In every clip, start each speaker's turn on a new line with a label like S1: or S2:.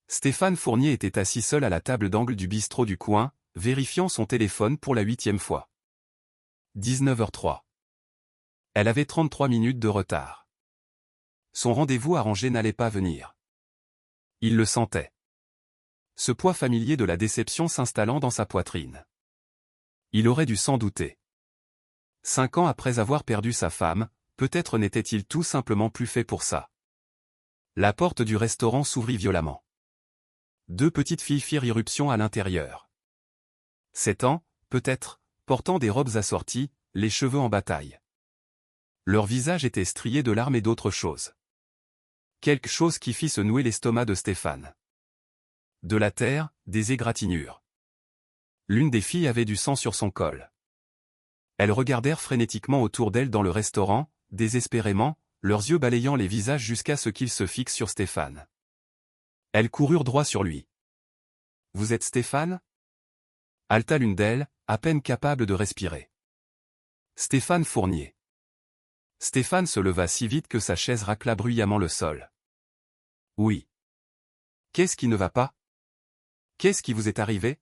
S1: Stéphane Fournier était assis seul à la table d'angle du bistrot du coin, vérifiant son téléphone pour la 8e fois. 19h03. Elle avait 33 minutes de retard. Son rendez-vous arrangé n'allait pas venir. Il le sentait. Ce poids familier de la déception s'installant dans sa poitrine. Il aurait dû s'en douter. 5 ans après avoir perdu sa femme, peut-être n'était-il tout simplement plus fait pour ça. La porte du restaurant s'ouvrit violemment. 2 petites filles firent irruption à l'intérieur. 7 ans, peut-être, portant des robes assorties, les cheveux en bataille. Leur visage était strié de larmes et d'autres choses. Quelque chose qui fit se nouer l'estomac de Stéphane. De la terre, des égratignures. L'une des filles avait du sang sur son col. Elles regardèrent frénétiquement autour d'elles dans le restaurant, désespérément, leurs yeux balayant les visages jusqu'à ce qu'ils se fixent sur Stéphane. Elles coururent droit sur lui. « Vous êtes Stéphane » haleta l'une d'elles, à peine capable de respirer. Stéphane Fournier. Stéphane se leva si vite que sa chaise racla bruyamment le sol. « Oui. Qu'est-ce qui ne va pas? Qu'est-ce qui vous est arrivé ?»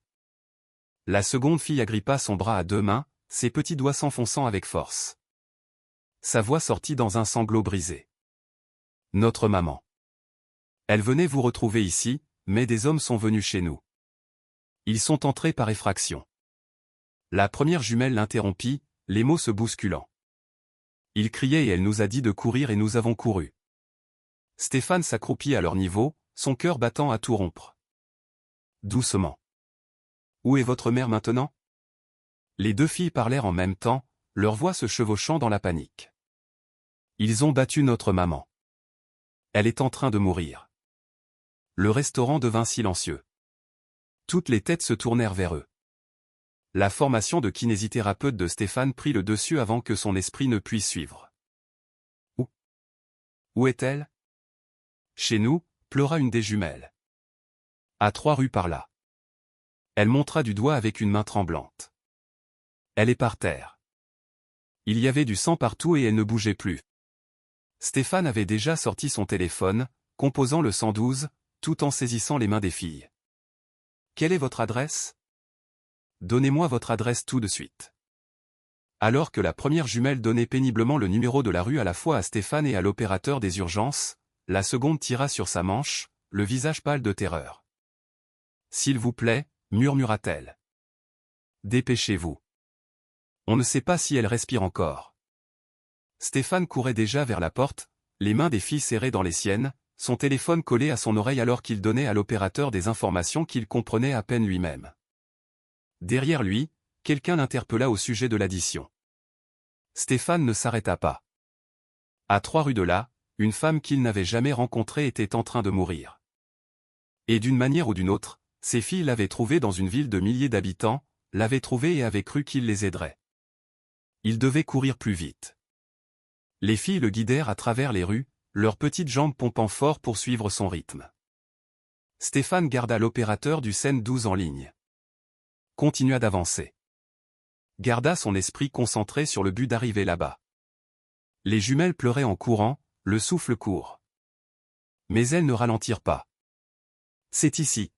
S1: La seconde fille agrippa son bras à 2 mains, ses petits doigts s'enfonçant avec force. Sa voix sortit dans un sanglot brisé. « Notre maman. Elle venait vous retrouver ici, mais des hommes sont venus chez nous. Ils sont entrés par effraction. » La première jumelle l'interrompit, les mots se bousculant. Il criait et elle nous a dit de courir et nous avons couru. Stéphane s'accroupit à leur niveau, son cœur battant à tout rompre. Doucement. Où est votre mère maintenant? Les 2 filles parlèrent en même temps, leurs voix se chevauchant dans la panique. Ils ont battu notre maman. Elle est en train de mourir. Le restaurant devint silencieux. Toutes les têtes se tournèrent vers eux. La formation de kinésithérapeute de Stéphane prit le dessus avant que son esprit ne puisse suivre. Où est-elle? Chez nous, pleura une des jumelles. À 3 rues par là. Elle montra du doigt avec une main tremblante. Elle est par terre. Il y avait du sang partout et elle ne bougeait plus. Stéphane avait déjà sorti son téléphone, composant le 112, tout en saisissant les mains des filles. Quelle est votre adresse? Donnez-moi votre adresse tout de suite. Alors que la première jumelle donnait péniblement le numéro de la rue à la fois à Stéphane et à l'opérateur des urgences, la seconde tira sur sa manche, le visage pâle de terreur. S'il vous plaît, murmura-t-elle. Dépêchez-vous. On ne sait pas si elle respire encore. Stéphane courait déjà vers la porte, les mains des filles serrées dans les siennes, son téléphone collé à son oreille alors qu'il donnait à l'opérateur des informations qu'il comprenait à peine lui-même. Derrière lui, quelqu'un l'interpella au sujet de l'addition. Stéphane ne s'arrêta pas. À 3 rues de là, une femme qu'il n'avait jamais rencontrée était en train de mourir. Et d'une manière ou d'une autre, ses filles l'avaient trouvée dans une ville de milliers d'habitants, l'avaient trouvée et avaient cru qu'il les aiderait. Il devait courir plus vite. Les filles le guidèrent à travers les rues, leurs petites jambes pompant fort pour suivre son rythme. Stéphane garda l'opérateur du Seine 12 en ligne. Continua d'avancer. Garda son esprit concentré sur le but d'arriver là-bas. Les jumelles pleuraient en courant, le souffle court. Mais elles ne ralentirent pas. C'est ici,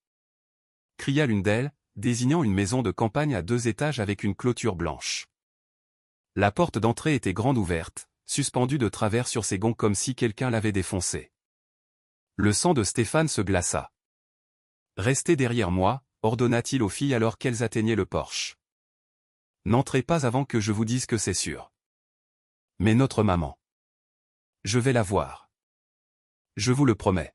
S1: cria l'une d'elles, désignant une maison de campagne à 2 étages avec une clôture blanche. La porte d'entrée était grande ouverte, suspendue de travers sur ses gonds comme si quelqu'un l'avait défoncée. Le sang de Stéphane se glaça. Restez derrière moi, ordonna-t-il aux filles alors qu'elles atteignaient le porche. N'entrez pas avant que je vous dise que c'est sûr. Mais notre maman. Je vais la voir. Je vous le promets.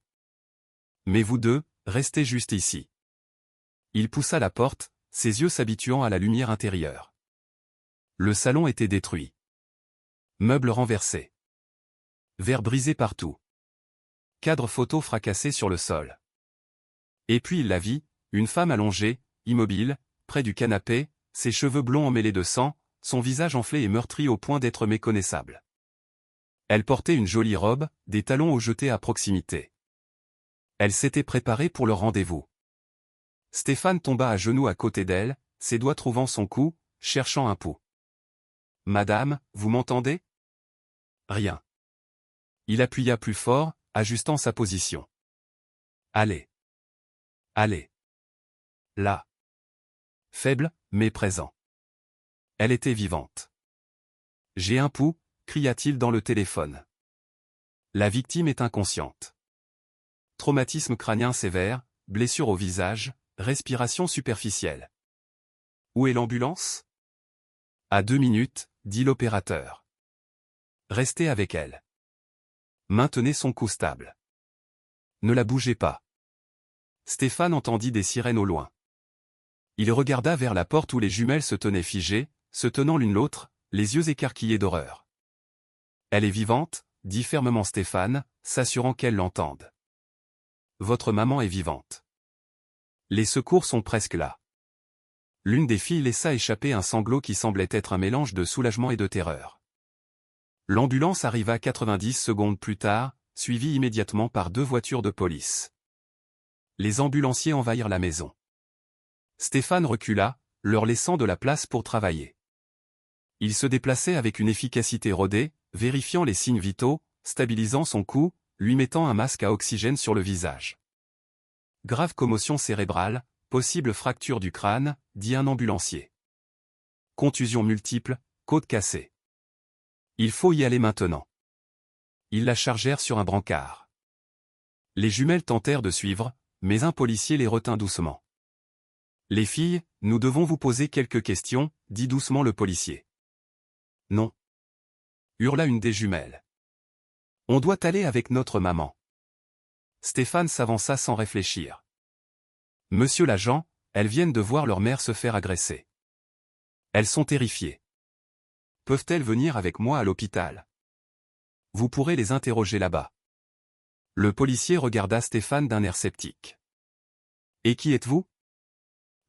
S1: Mais vous deux, restez juste ici. Il poussa la porte, ses yeux s'habituant à la lumière intérieure. Le salon était détruit. Meubles renversés. Verres brisés partout. Cadre photo fracassé sur le sol. Et puis il la vit, une femme allongée, immobile, près du canapé, ses cheveux blonds emmêlés de sang, son visage enflé et meurtri au point d'être méconnaissable. Elle portait une jolie robe, des talons aux jetés à proximité. Elle s'était préparée pour le rendez-vous. Stéphane tomba à genoux à côté d'elle, ses doigts trouvant son cou, cherchant un pouls. « Madame, vous m'entendez » Rien. Il appuya plus fort, ajustant sa position. « Allez. Allez. Là. Faible, mais présent. Elle était vivante. J'ai un pouls, cria-t-il dans le téléphone. La victime est inconsciente. Traumatisme crânien sévère, blessure au visage, respiration superficielle. Où est l'ambulance? À 2 minutes, dit l'opérateur. Restez avec elle. Maintenez son cou stable. Ne la bougez pas. Stéphane entendit des sirènes au loin. Il regarda vers la porte où les jumelles se tenaient figées, se tenant l'une l'autre, les yeux écarquillés d'horreur. Elle est vivante, dit fermement Stéphane, s'assurant qu'elle l'entende. Votre maman est vivante. Les secours sont presque là. L'une des filles laissa échapper un sanglot qui semblait être un mélange de soulagement et de terreur. L'ambulance arriva 90 secondes plus tard, suivie immédiatement par 2 voitures de police. Les ambulanciers envahirent la maison. Stéphane recula, leur laissant de la place pour travailler. Il se déplaçait avec une efficacité rodée, vérifiant les signes vitaux, stabilisant son cou, lui mettant un masque à oxygène sur le visage. Grave commotion cérébrale, possible fracture du crâne, dit un ambulancier. Contusions multiples, côte cassée. Il faut y aller maintenant. Ils la chargèrent sur un brancard. Les jumelles tentèrent de suivre, mais un policier les retint doucement. Les filles, nous devons vous poser quelques questions, dit doucement le policier. Non. Hurla une des jumelles. On doit aller avec notre maman. Stéphane s'avança sans réfléchir. Monsieur l'agent, elles viennent de voir leur mère se faire agresser. Elles sont terrifiées. Peuvent-elles venir avec moi à l'hôpital? Vous pourrez les interroger là-bas. Le policier regarda Stéphane d'un air sceptique. Et qui êtes-vous?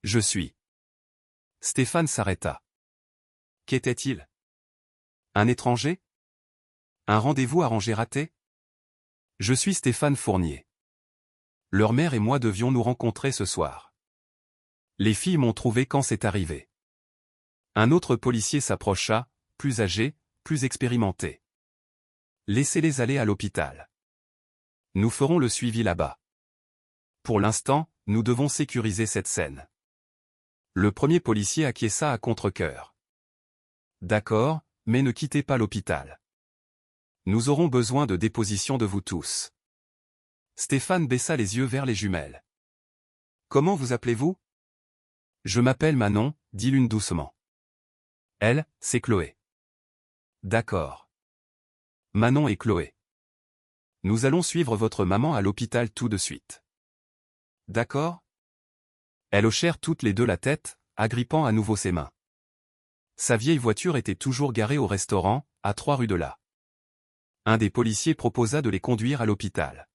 S1: Je suis. Stéphane s'arrêta. Qu'était-il? Un étranger? Un rendez-vous arrangé raté? Je suis Stéphane Fournier. Leur mère et moi devions nous rencontrer ce soir. Les filles m'ont trouvé quand c'est arrivé. Un autre policier s'approcha, plus âgé, plus expérimenté. Laissez-les aller à l'hôpital. Nous ferons le suivi là-bas. Pour l'instant, nous devons sécuriser cette scène. Le premier policier acquiesça à contre-cœur. D'accord, mais ne quittez pas l'hôpital. Nous aurons besoin de déposition de vous tous. Stéphane baissa les yeux vers les jumelles. Comment vous appelez-vous? Je m'appelle Manon, dit l'une doucement. Elle, c'est Chloé. D'accord. Manon et Chloé. Nous allons suivre votre maman à l'hôpital tout de suite. D'accord? Elles hochèrent toutes les deux la tête, agrippant à nouveau ses mains. Sa vieille voiture était toujours garée au restaurant, à 3 rues de là. Un des policiers proposa de les conduire à l'hôpital.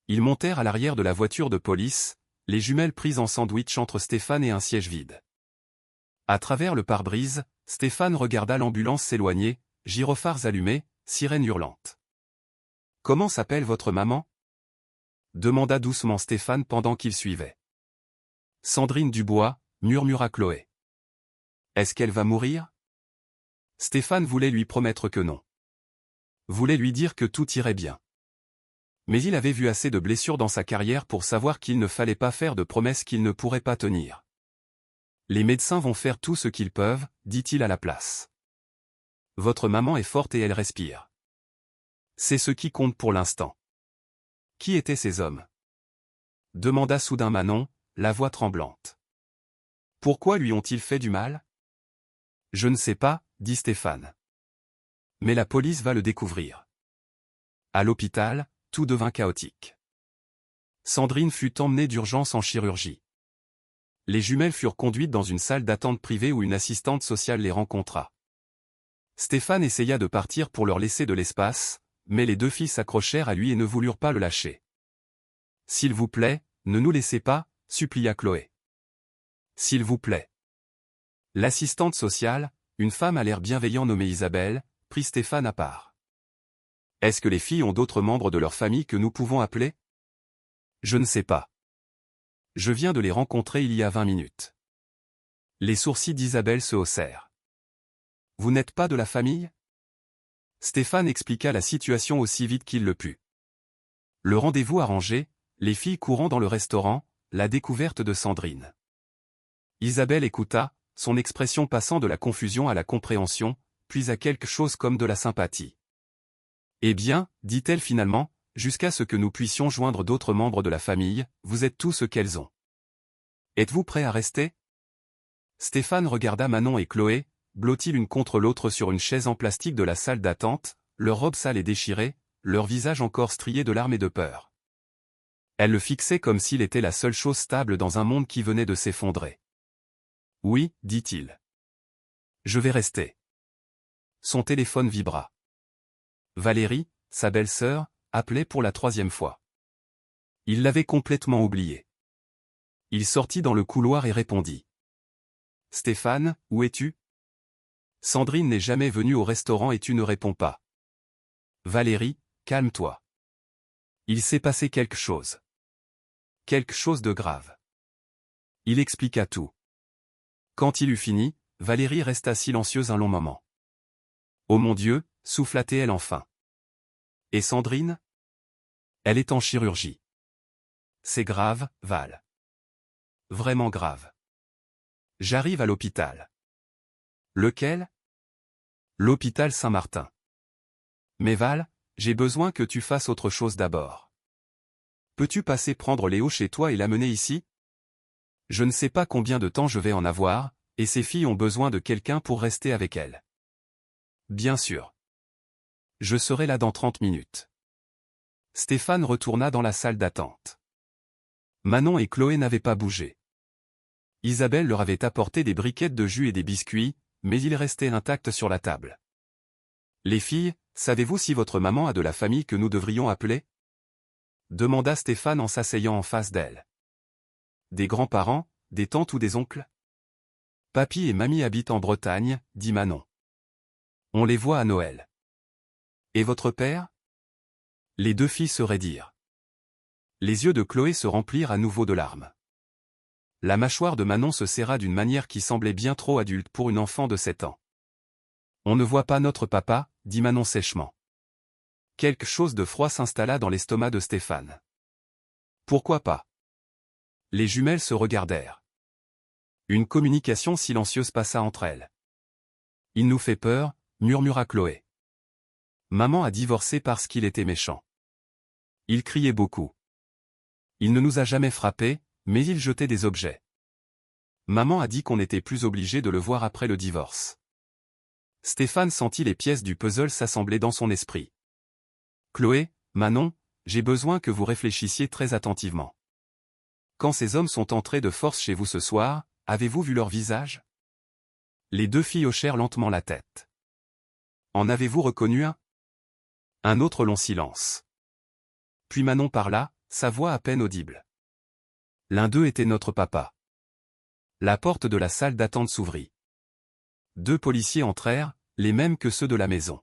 S1: Ils montèrent à l'arrière de la voiture de police, les jumelles prises en sandwich entre Stéphane et un siège vide. À travers le pare-brise, Stéphane regarda l'ambulance s'éloigner, gyrophares allumés, sirène hurlante. Comment s'appelle votre maman? Demanda doucement Stéphane pendant qu'il suivait. Sandrine Dubois, murmura Chloé. Est-ce qu'elle va mourir? Stéphane voulait lui promettre que non. Voulait lui dire que tout irait bien. Mais il avait vu assez de blessures dans sa carrière pour savoir qu'il ne fallait pas faire de promesses qu'il ne pourrait pas tenir. Les médecins vont faire tout ce qu'ils peuvent, dit-il à la place. Votre maman est forte et elle respire. C'est ce qui compte pour l'instant. Qui étaient ces hommes? Demanda soudain Manon, la voix tremblante. Pourquoi lui ont-ils fait du mal? Je ne sais pas, dit Stéphane. Mais la police va le découvrir. À l'hôpital, tout devint chaotique. Sandrine fut emmenée d'urgence en chirurgie. Les jumelles furent conduites dans une salle d'attente privée où une assistante sociale les rencontra. Stéphane essaya de partir pour leur laisser de l'espace, mais les 2 filles s'accrochèrent à lui et ne voulurent pas le lâcher. S'il vous plaît, ne nous laissez pas, supplia Chloé. S'il vous plaît. L'assistante sociale, une femme à l'air bienveillant nommée Isabelle, prit Stéphane à part. Est-ce que les filles ont d'autres membres de leur famille que nous pouvons appeler? Je ne sais pas. Je viens de les rencontrer il y a 20 minutes. Les sourcils d'Isabelle se haussèrent. Vous n'êtes pas de la famille? Stéphane expliqua la situation aussi vite qu'il le put. Le rendez-vous arrangé, les filles courant dans le restaurant, la découverte de Sandrine. Isabelle écouta, son expression passant de la confusion à la compréhension, puis à quelque chose comme de la sympathie. Eh bien, dit-elle finalement, jusqu'à ce que nous puissions joindre d'autres membres de la famille, vous êtes tout ce qu'elles ont. Êtes-vous prêts à rester? Stéphane regarda Manon et Chloé, blottis l'une contre l'autre sur une chaise en plastique de la salle d'attente, leur robe sale et déchirée, leur visage encore strié de larmes et de peur. Elle le fixait comme s'il était la seule chose stable dans un monde qui venait de s'effondrer. Oui, dit-il. Je vais rester. Son téléphone vibra. Valérie, sa belle-sœur, appelait pour la 3e fois. Il l'avait complètement oublié. Il sortit dans le couloir et répondit. Stéphane, où es-tu? Sandrine n'est jamais venue au restaurant et tu ne réponds pas. Valérie, calme-toi. Il s'est passé quelque chose. Quelque chose de grave. Il expliqua tout. Quand il eut fini, Valérie resta silencieuse un long moment. Oh mon Dieu, souffla-t-elle enfin. Et Sandrine? Elle est en chirurgie. C'est grave, Val. Vraiment grave. J'arrive à l'hôpital. Lequel? L'hôpital Saint-Martin. Mais Val, j'ai besoin que tu fasses autre chose d'abord. Peux-tu passer prendre Léo chez toi et l'amener ici? Je ne sais pas combien de temps je vais en avoir, et ces filles ont besoin de quelqu'un pour rester avec elles. Bien sûr. Je serai là dans 30 minutes. Stéphane retourna dans la salle d'attente. Manon et Chloé n'avaient pas bougé. Isabelle leur avait apporté des briquettes de jus et des biscuits, mais ils restaient intacts sur la table. Les filles, savez-vous si votre maman a de la famille que nous devrions appeler? Demanda Stéphane en s'asseyant en face d'elle. Des grands-parents, des tantes ou des oncles? Papy et mamie habitent en Bretagne, dit Manon. On les voit à Noël. Et votre père? Les deux filles se raidirent. Les yeux de Chloé se remplirent à nouveau de larmes. La mâchoire de Manon se serra d'une manière qui semblait bien trop adulte pour une enfant de 7 ans. On ne voit pas notre papa, dit Manon sèchement. Quelque chose de froid s'installa dans l'estomac de Stéphane. Pourquoi pas? Les jumelles se regardèrent. Une communication silencieuse passa entre elles. Il nous fait peur, murmura Chloé. Maman a divorcé parce qu'il était méchant. Il criait beaucoup. Il ne nous a jamais frappés, mais il jetait des objets. Maman a dit qu'on n'était plus obligé de le voir après le divorce. Stéphane sentit les pièces du puzzle s'assembler dans son esprit. Chloé, Manon, j'ai besoin que vous réfléchissiez très attentivement. Quand ces hommes sont entrés de force chez vous ce soir, avez-vous vu leur visage? Les deux filles hochèrent lentement la tête. En avez-vous reconnu un? Un autre long silence. Puis Manon parla, sa voix à peine audible. L'un d'eux était notre papa. La porte de la salle d'attente s'ouvrit. 2 policiers entrèrent, les mêmes que ceux de la maison.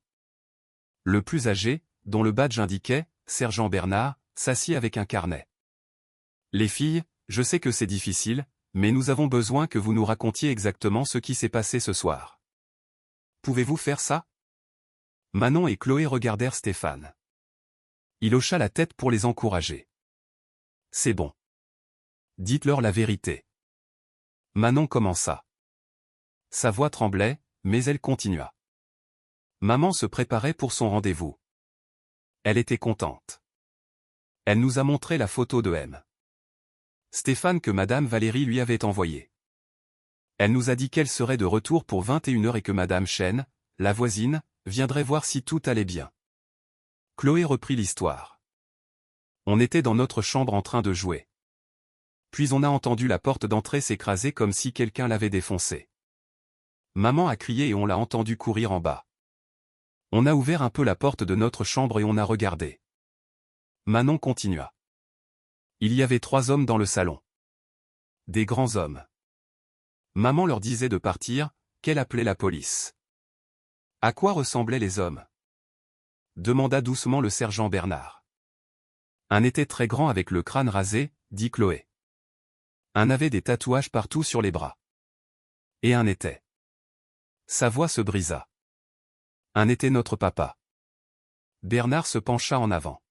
S1: Le plus âgé, dont le badge indiquait « Sergent Bernard », s'assit avec un carnet. Les filles, je sais que c'est difficile, mais nous avons besoin que vous nous racontiez exactement ce qui s'est passé ce soir. Pouvez-vous faire ça? Manon et Chloé regardèrent Stéphane. Il hocha la tête pour les encourager. C'est bon. Dites-leur la vérité. Manon commença. Sa voix tremblait, mais elle continua. Maman se préparait pour son rendez-vous. Elle était contente. Elle nous a montré la photo de M. Stéphane que Madame Valérie lui avait envoyée. Elle nous a dit qu'elle serait de retour pour 21h et que Madame Chen, la voisine, viendrait voir si tout allait bien. Chloé reprit l'histoire. On était dans notre chambre en train de jouer. Puis on a entendu la porte d'entrée s'écraser comme si quelqu'un l'avait défoncée. Maman a crié et on l'a entendu courir en bas. On a ouvert un peu la porte de notre chambre et on a regardé. Manon continua. Il y avait 3 hommes dans le salon. Des grands hommes. Maman leur disait de partir, qu'elle appelait la police. À quoi ressemblaient les hommes? Demanda doucement le sergent Bernard. Un était très grand avec le crâne rasé, dit Chloé. Un avait des tatouages partout sur les bras. Et un était. Sa voix se brisa. Un était notre papa. Bernard se pencha en avant.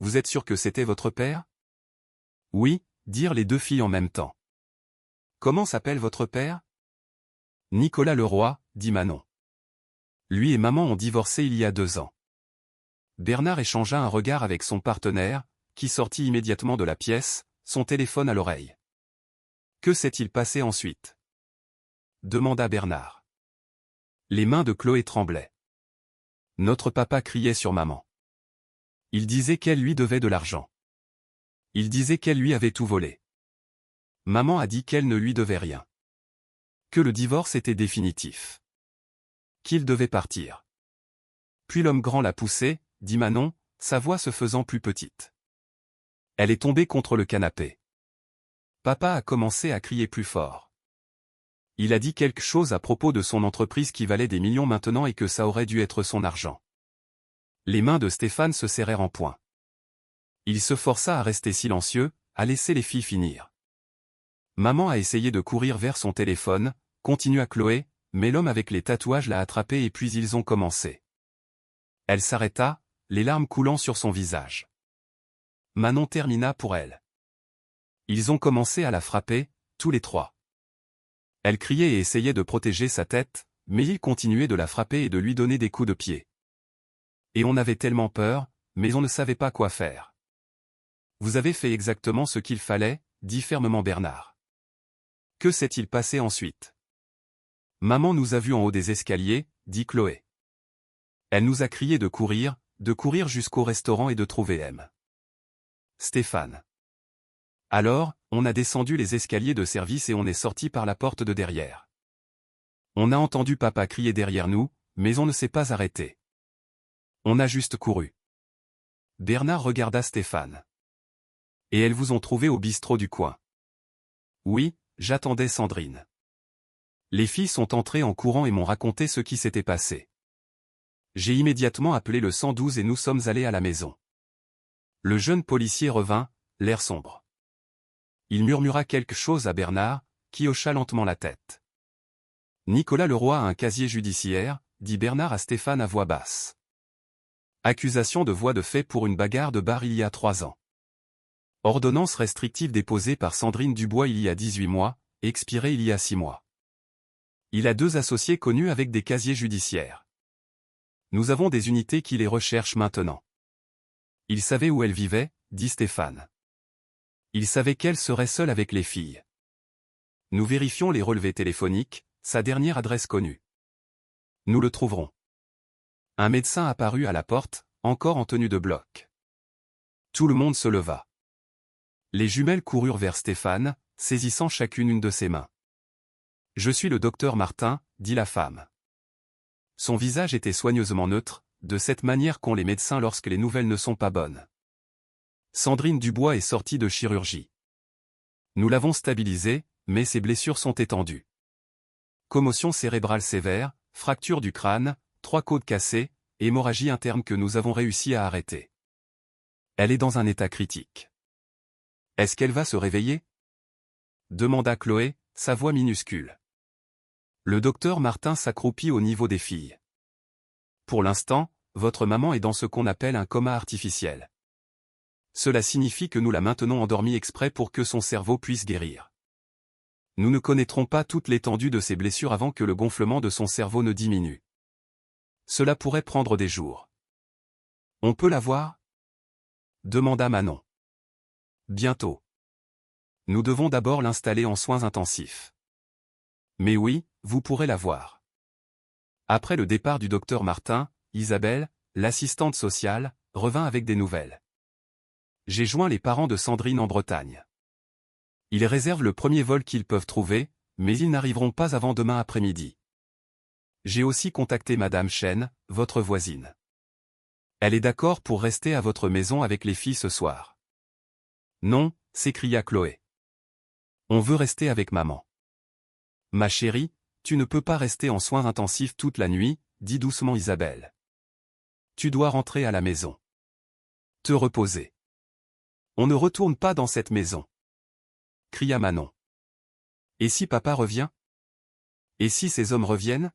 S1: Vous êtes sûr que c'était votre père? Oui, dirent les deux filles en même temps. Comment s'appelle votre père? Nicolas Leroy, dit Manon. Lui et maman ont divorcé il y a 2 ans. Bernard échangea un regard avec son partenaire, qui sortit immédiatement de la pièce, son téléphone à l'oreille. Que s'est-il passé ensuite? Demanda Bernard. Les mains de Chloé tremblaient. Notre papa criait sur maman. Il disait qu'elle lui devait de l'argent. Il disait qu'elle lui avait tout volé. Maman a dit qu'elle ne lui devait rien. Que le divorce était définitif. Qu'il devait partir. Puis l'homme grand l'a poussée, dit Manon, sa voix se faisant plus petite. Elle est tombée contre le canapé. Papa a commencé à crier plus fort. Il a dit quelque chose à propos de son entreprise qui valait des millions maintenant et que ça aurait dû être son argent. Les mains de Stéphane se serrèrent en poing. Il se força à rester silencieux, à laisser les filles finir. Maman a essayé de courir vers son téléphone, continua Chloé, mais l'homme avec les tatouages l'a attrapée et puis ils ont commencé. Elle s'arrêta, les larmes coulant sur son visage. Manon termina pour elle. Ils ont commencé à la frapper, tous les 3. Elle criait et essayait de protéger sa tête, mais il continuait de la frapper et de lui donner des coups de pied. Et on avait tellement peur, mais on ne savait pas quoi faire. Vous avez fait exactement ce qu'il fallait, dit fermement Bernard. Que s'est-il passé ensuite? Maman nous a vus en haut des escaliers, dit Chloé. Elle nous a crié de courir jusqu'au restaurant et de trouver M. Stéphane. Alors, on a descendu les escaliers de service et on est sorti par la porte de derrière. On a entendu papa crier derrière nous, mais on ne s'est pas arrêté. On a juste couru. Bernard regarda Stéphane. Et elles vous ont trouvé au bistrot du coin. Oui, j'attendais Sandrine. Les filles sont entrées en courant et m'ont raconté ce qui s'était passé. J'ai immédiatement appelé le 112 et nous sommes allés à la maison. Le jeune policier revint, l'air sombre. Il murmura quelque chose à Bernard, qui hocha lentement la tête. Nicolas Leroy a un casier judiciaire, dit Bernard à Stéphane à voix basse. Accusation de voie de fait pour une bagarre de bar il y a 3 ans. Ordonnance restrictive déposée par Sandrine Dubois il y a 18 mois, expirée il y a 6 mois. Il a 2 associés connus avec des casiers judiciaires. Nous avons des unités qui les recherchent maintenant. Il savait où elle vivait, dit Stéphane. Il savait qu'elle serait seule avec les filles. Nous vérifions les relevés téléphoniques, sa dernière adresse connue. Nous le trouverons. Un médecin apparut à la porte, encore en tenue de bloc. Tout le monde se leva. Les jumelles coururent vers Stéphane, saisissant chacune une de ses mains. « Je suis le docteur Martin », dit la femme. Son visage était soigneusement neutre, de cette manière qu'ont les médecins lorsque les nouvelles ne sont pas bonnes. Sandrine Dubois est sortie de chirurgie. Nous l'avons stabilisée, mais ses blessures sont étendues. Commotion cérébrale sévère, fracture du crâne, 3 côtes cassées, hémorragie interne que nous avons réussi à arrêter. Elle est dans un état critique. Est-ce qu'elle va se réveiller? Demanda Chloé, sa voix minuscule. Le docteur Martin s'accroupit au niveau des filles. Pour l'instant, votre maman est dans ce qu'on appelle un coma artificiel. Cela signifie que nous la maintenons endormie exprès pour que son cerveau puisse guérir. Nous ne connaîtrons pas toute l'étendue de ses blessures avant que le gonflement de son cerveau ne diminue. Cela pourrait prendre des jours. On peut la voir? Demanda Manon. Bientôt. Nous devons d'abord l'installer en soins intensifs. Mais oui, vous pourrez la voir. Après le départ du docteur Martin, Isabelle, l'assistante sociale, revint avec des nouvelles. J'ai joint les parents de Sandrine en Bretagne. Ils réservent le premier vol qu'ils peuvent trouver, mais ils n'arriveront pas avant demain après-midi. J'ai aussi contacté Madame Chen, votre voisine. Elle est d'accord pour rester à votre maison avec les filles ce soir. Non, s'écria Chloé. On veut rester avec maman. Ma chérie, tu ne peux pas rester en soins intensifs toute la nuit, dit doucement Isabelle. Tu dois rentrer à la maison. Te reposer. On ne retourne pas dans cette maison. Cria Manon. Et si papa revient? Et si ces hommes reviennent?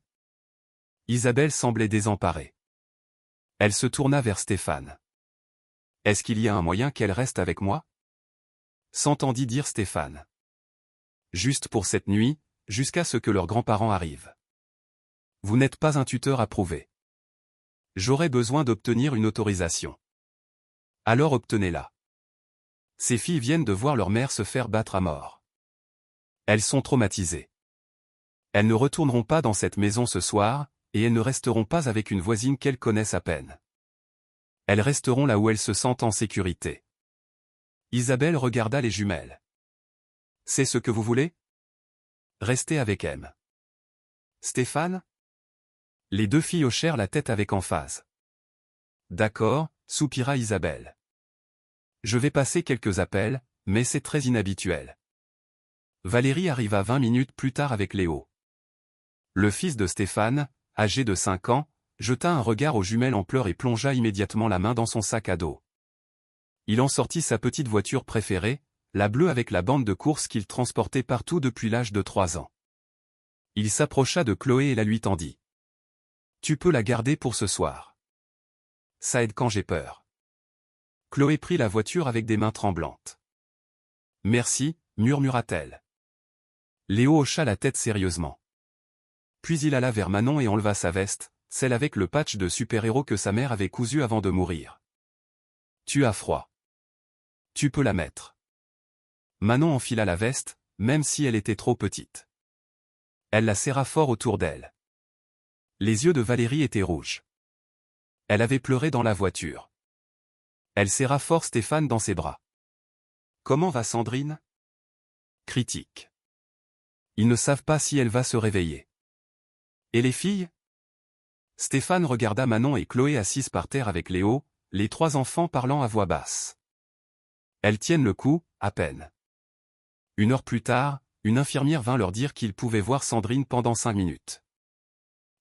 S1: Isabelle semblait désemparée. Elle se tourna vers Stéphane. Est-ce qu'il y a un moyen qu'elle reste avec moi? s'entendit dire Stéphane. Juste pour cette nuit, jusqu'à ce que leurs grands-parents arrivent. Vous n'êtes pas un tuteur approuvé. J'aurais besoin d'obtenir une autorisation. Alors obtenez-la. Ces filles viennent de voir leur mère se faire battre à mort. Elles sont traumatisées. Elles ne retourneront pas dans cette maison ce soir, et elles ne resteront pas avec une voisine qu'elles connaissent à peine. Elles resteront là où elles se sentent en sécurité. Isabelle regarda les jumelles. C'est ce que vous voulez? Restez avec M. Stéphane? Les deux filles hochèrent la tête avec emphase. D'accord, soupira Isabelle. Je vais passer quelques appels, mais c'est très inhabituel. Valérie arriva 20 minutes plus tard avec Léo. Le fils de Stéphane, âgé de 5 ans, jeta un regard aux jumelles en pleurs et plongea immédiatement la main dans son sac à dos. Il en sortit sa petite voiture préférée, la bleue avec la bande de course qu'il transportait partout depuis l'âge de 3 ans. Il s'approcha de Chloé et la lui tendit. Tu peux la garder pour ce soir. Ça aide quand j'ai peur. Chloé prit la voiture avec des mains tremblantes. Merci, murmura-t-elle. Léo hocha la tête sérieusement. Puis il alla vers Manon et enleva sa veste, celle avec le patch de super-héros que sa mère avait cousu avant de mourir. Tu as froid. Tu peux la mettre. Manon enfila la veste, même si elle était trop petite. Elle la serra fort autour d'elle. Les yeux de Valérie étaient rouges. Elle avait pleuré dans la voiture. Elle serra fort Stéphane dans ses bras. Comment va Sandrine? Critique. Ils ne savent pas si elle va se réveiller. Et les filles? Stéphane regarda Manon et Chloé assises par terre avec Léo, les 3 enfants parlant à voix basse. Elles tiennent le coup, à peine. 1 heure plus tard, une infirmière vint leur dire qu'ils pouvaient voir Sandrine pendant 5 minutes.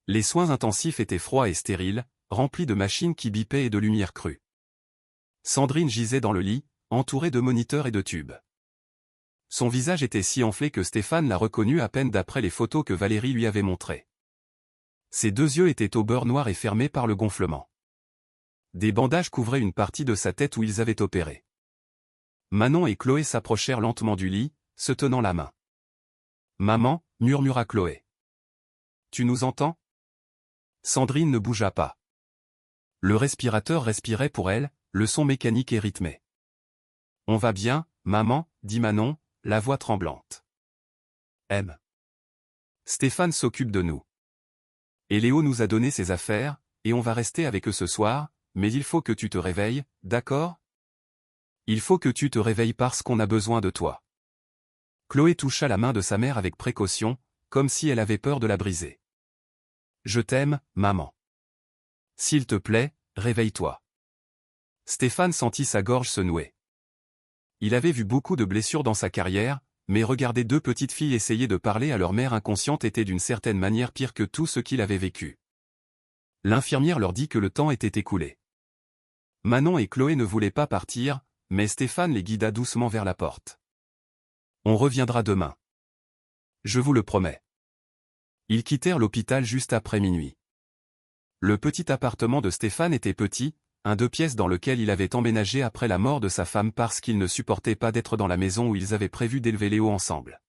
S1: Les soins intensifs étaient froids et stériles, remplis de machines qui bipaient et de lumière crue. Sandrine gisait dans le lit, entourée de moniteurs et de tubes. Son visage était si enflé que Stéphane la reconnut à peine d'après les photos que Valérie lui avait montrées. Ses 2 yeux étaient au beurre noir et fermés par le gonflement. Des bandages couvraient une partie de sa tête où ils avaient opéré. Manon et Chloé s'approchèrent lentement du lit, se tenant la main. « Maman » murmura Chloé. « Tu nous entends » Sandrine ne bougea pas. Le respirateur respirait pour elle, le son mécanique et rythmé. « On va bien, maman » dit Manon, la voix tremblante. « M. Stéphane s'occupe de nous. Et Léo nous a donné ses affaires, et on va rester avec eux ce soir, mais il faut que tu te réveilles, d'accord? Il faut que tu te réveilles parce qu'on a besoin de toi. » Chloé toucha la main de sa mère avec précaution, comme si elle avait peur de la briser. « Je t'aime, maman. S'il te plaît, réveille-toi. » Stéphane sentit sa gorge se nouer. Il avait vu beaucoup de blessures dans sa carrière, mais regarder 2 petites filles essayer de parler à leur mère inconsciente était d'une certaine manière pire que tout ce qu'il avait vécu. L'infirmière leur dit que le temps était écoulé. Manon et Chloé ne voulaient pas partir, mais Stéphane les guida doucement vers la porte. « On reviendra demain. Je vous le promets. » Ils quittèrent l'hôpital juste après minuit. Le petit appartement de Stéphane était petit, un 2 pièces dans lequel il avait emménagé après la mort de sa femme parce qu'il ne supportait pas d'être dans la maison où ils avaient prévu d'élever Léo ensemble.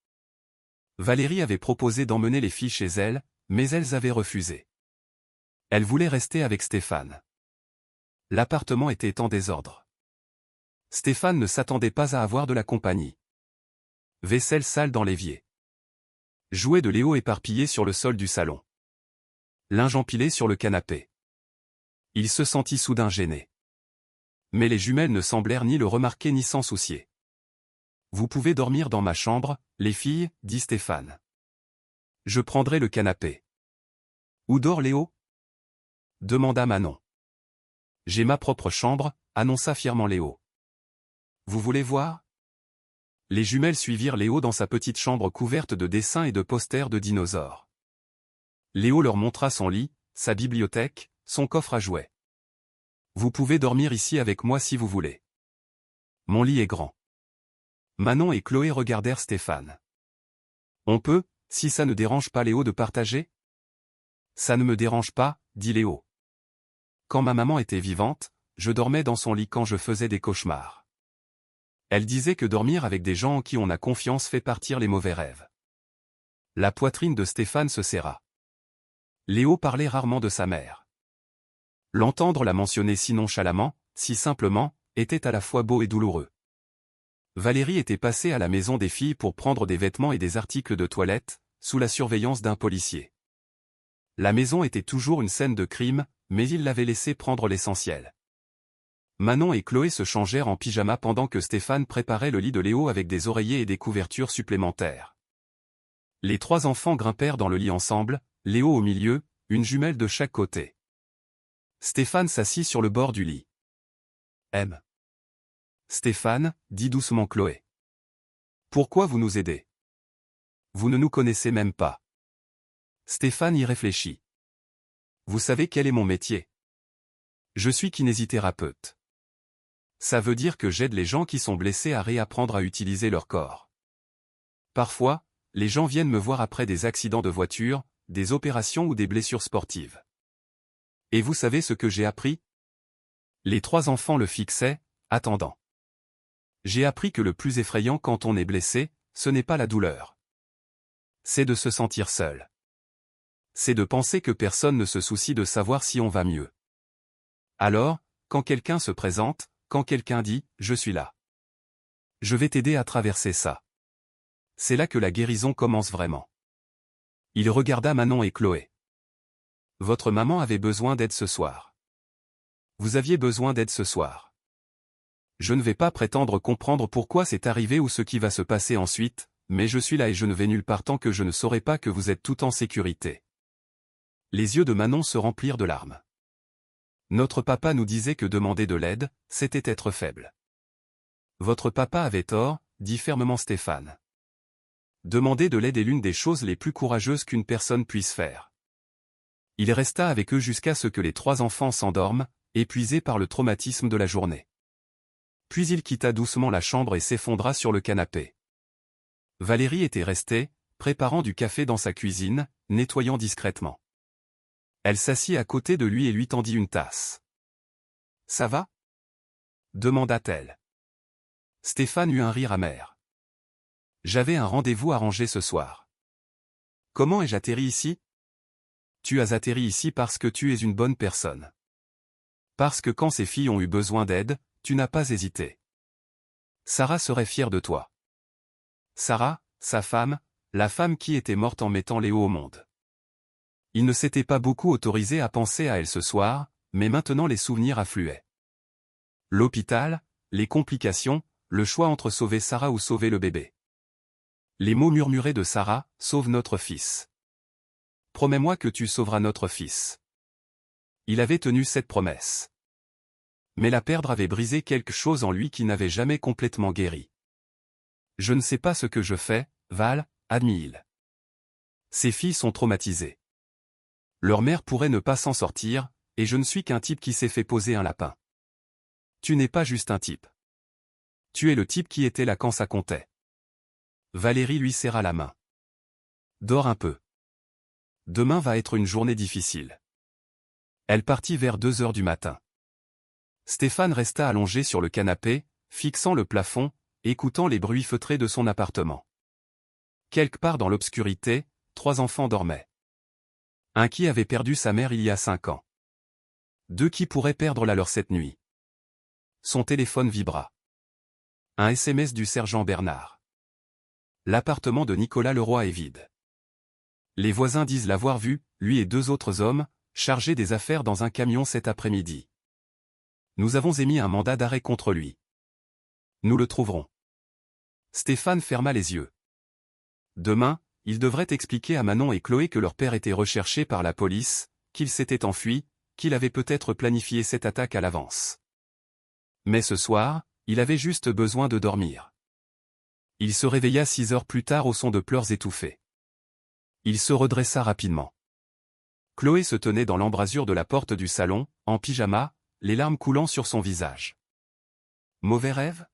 S1: Valérie avait proposé d'emmener les filles chez elle, mais elles avaient refusé. Elle voulait rester avec Stéphane. L'appartement était en désordre. Stéphane ne s'attendait pas à avoir de la compagnie. Vaisselle sale dans l'évier. Jouets de Léo éparpillés sur le sol du salon. Linge empilé sur le canapé. Il se sentit soudain gêné. Mais les jumelles ne semblèrent ni le remarquer ni s'en soucier. « Vous pouvez dormir dans ma chambre, les filles, » dit Stéphane. « Je prendrai le canapé. »« Où dort Léo » demanda Manon. « J'ai ma propre chambre » annonça fièrement Léo. « Vous voulez voir » Les jumelles suivirent Léo dans sa petite chambre couverte de dessins et de posters de dinosaures. Léo leur montra son lit, sa bibliothèque, son coffre à jouets. « Vous pouvez dormir ici avec moi si vous voulez. Mon lit est grand. » Manon et Chloé regardèrent Stéphane. « On peut, si ça ne dérange pas Léo de partager ?»« Ça ne me dérange pas, » dit Léo. « Quand ma maman était vivante, je dormais dans son lit quand je faisais des cauchemars. Elle disait que dormir avec des gens en qui on a confiance fait partir les mauvais rêves. La poitrine de Stéphane se serra. Léo parlait rarement de sa mère. L'entendre la mentionner si nonchalamment, si simplement, était à la fois beau et douloureux. Valérie était passée à la maison des filles pour prendre des vêtements et des articles de toilette, sous la surveillance d'un policier. La maison était toujours une scène de crime, mais il l'avait laissé prendre l'essentiel. Manon et Chloé se changèrent en pyjama pendant que Stéphane préparait le lit de Léo avec des oreillers et des couvertures supplémentaires. Les 3 enfants grimpèrent dans le lit ensemble, Léo au milieu, une jumelle de chaque côté. Stéphane s'assit sur le bord du lit. M. Stéphane, dit doucement Chloé. Pourquoi vous nous aidez? Vous ne nous connaissez même pas. Stéphane y réfléchit. Vous savez quel est mon métier? Je suis kinésithérapeute. Ça veut dire que j'aide les gens qui sont blessés à réapprendre à utiliser leur corps. Parfois, les gens viennent me voir après des accidents de voiture, des opérations ou des blessures sportives. Et vous savez ce que j'ai appris? Les 3 enfants le fixaient, attendant. J'ai appris que le plus effrayant quand on est blessé, ce n'est pas la douleur. C'est de se sentir seul. C'est de penser que personne ne se soucie de savoir si on va mieux. Alors, quand quelqu'un se présente, quand quelqu'un dit « Je suis là. Je vais t'aider à traverser ça ». C'est là que la guérison commence vraiment. Il regarda Manon et Chloé. Votre maman avait besoin d'aide ce soir. Vous aviez besoin d'aide ce soir. Je ne vais pas prétendre comprendre pourquoi c'est arrivé ou ce qui va se passer ensuite, mais je suis là et je ne vais nulle part tant que je ne saurai pas que vous êtes tout en sécurité. Les yeux de Manon se remplirent de larmes. Notre papa nous disait que demander de l'aide, c'était être faible. Votre papa avait tort, dit fermement Stéphane. Demander de l'aide est l'une des choses les plus courageuses qu'une personne puisse faire. Il resta avec eux jusqu'à ce que les 3 enfants s'endorment, épuisés par le traumatisme de la journée. Puis il quitta doucement la chambre et s'effondra sur le canapé. Valérie était restée, préparant du café dans sa cuisine, nettoyant discrètement. Elle s'assit à côté de lui et lui tendit une tasse. « Ça va ?» demanda-t-elle. Stéphane eut un rire amer. « J'avais un rendez-vous arrangé ce soir. »« Comment ai-je atterri ici ?»« Tu as atterri ici parce que tu es une bonne personne. Parce que quand ces filles ont eu besoin d'aide, tu n'as pas hésité. Sarah serait fière de toi. » Sarah, sa femme, la femme qui était morte en mettant Léo au monde. Il ne s'était pas beaucoup autorisé à penser à elle ce soir, mais maintenant les souvenirs affluaient. L'hôpital, les complications, le choix entre sauver Sarah ou sauver le bébé. Les mots murmurés de Sarah, « Sauve notre fils. Promets-moi que tu sauveras notre fils. » Il avait tenu cette promesse. Mais la perdre avait brisé quelque chose en lui qui n'avait jamais complètement guéri. « Je ne sais pas ce que je fais, Val, » admit-il. Ces filles sont traumatisées. Leur mère pourrait ne pas s'en sortir, et je ne suis qu'un type qui s'est fait poser un lapin. Tu n'es pas juste un type. Tu es le type qui était là quand ça comptait. Valérie lui serra la main. Dors un peu. Demain va être une journée difficile. Elle partit vers 2 heures du matin. Stéphane resta allongé sur le canapé, fixant le plafond, écoutant les bruits feutrés de son appartement. Quelque part dans l'obscurité, 3 enfants dormaient. Un qui avait perdu sa mère il y a 5 ans. 2 qui pourraient perdre la leur cette nuit. Son téléphone vibra. Un SMS du sergent Bernard. L'appartement de Nicolas Leroy est vide. Les voisins disent l'avoir vu, lui et 2 autres hommes, chargés des affaires dans un camion cet après-midi. Nous avons émis un mandat d'arrêt contre lui. Nous le trouverons. Stéphane ferma les yeux. Demain, il devrait expliquer à Manon et Chloé que leur père était recherché par la police, qu'il s'était enfui, qu'il avait peut-être planifié cette attaque à l'avance. Mais ce soir, il avait juste besoin de dormir. Il se réveilla 6 heures plus tard au son de pleurs étouffés. Il se redressa rapidement. Chloé se tenait dans l'embrasure de la porte du salon, en pyjama, les larmes coulant sur son visage. « Mauvais rêve ?»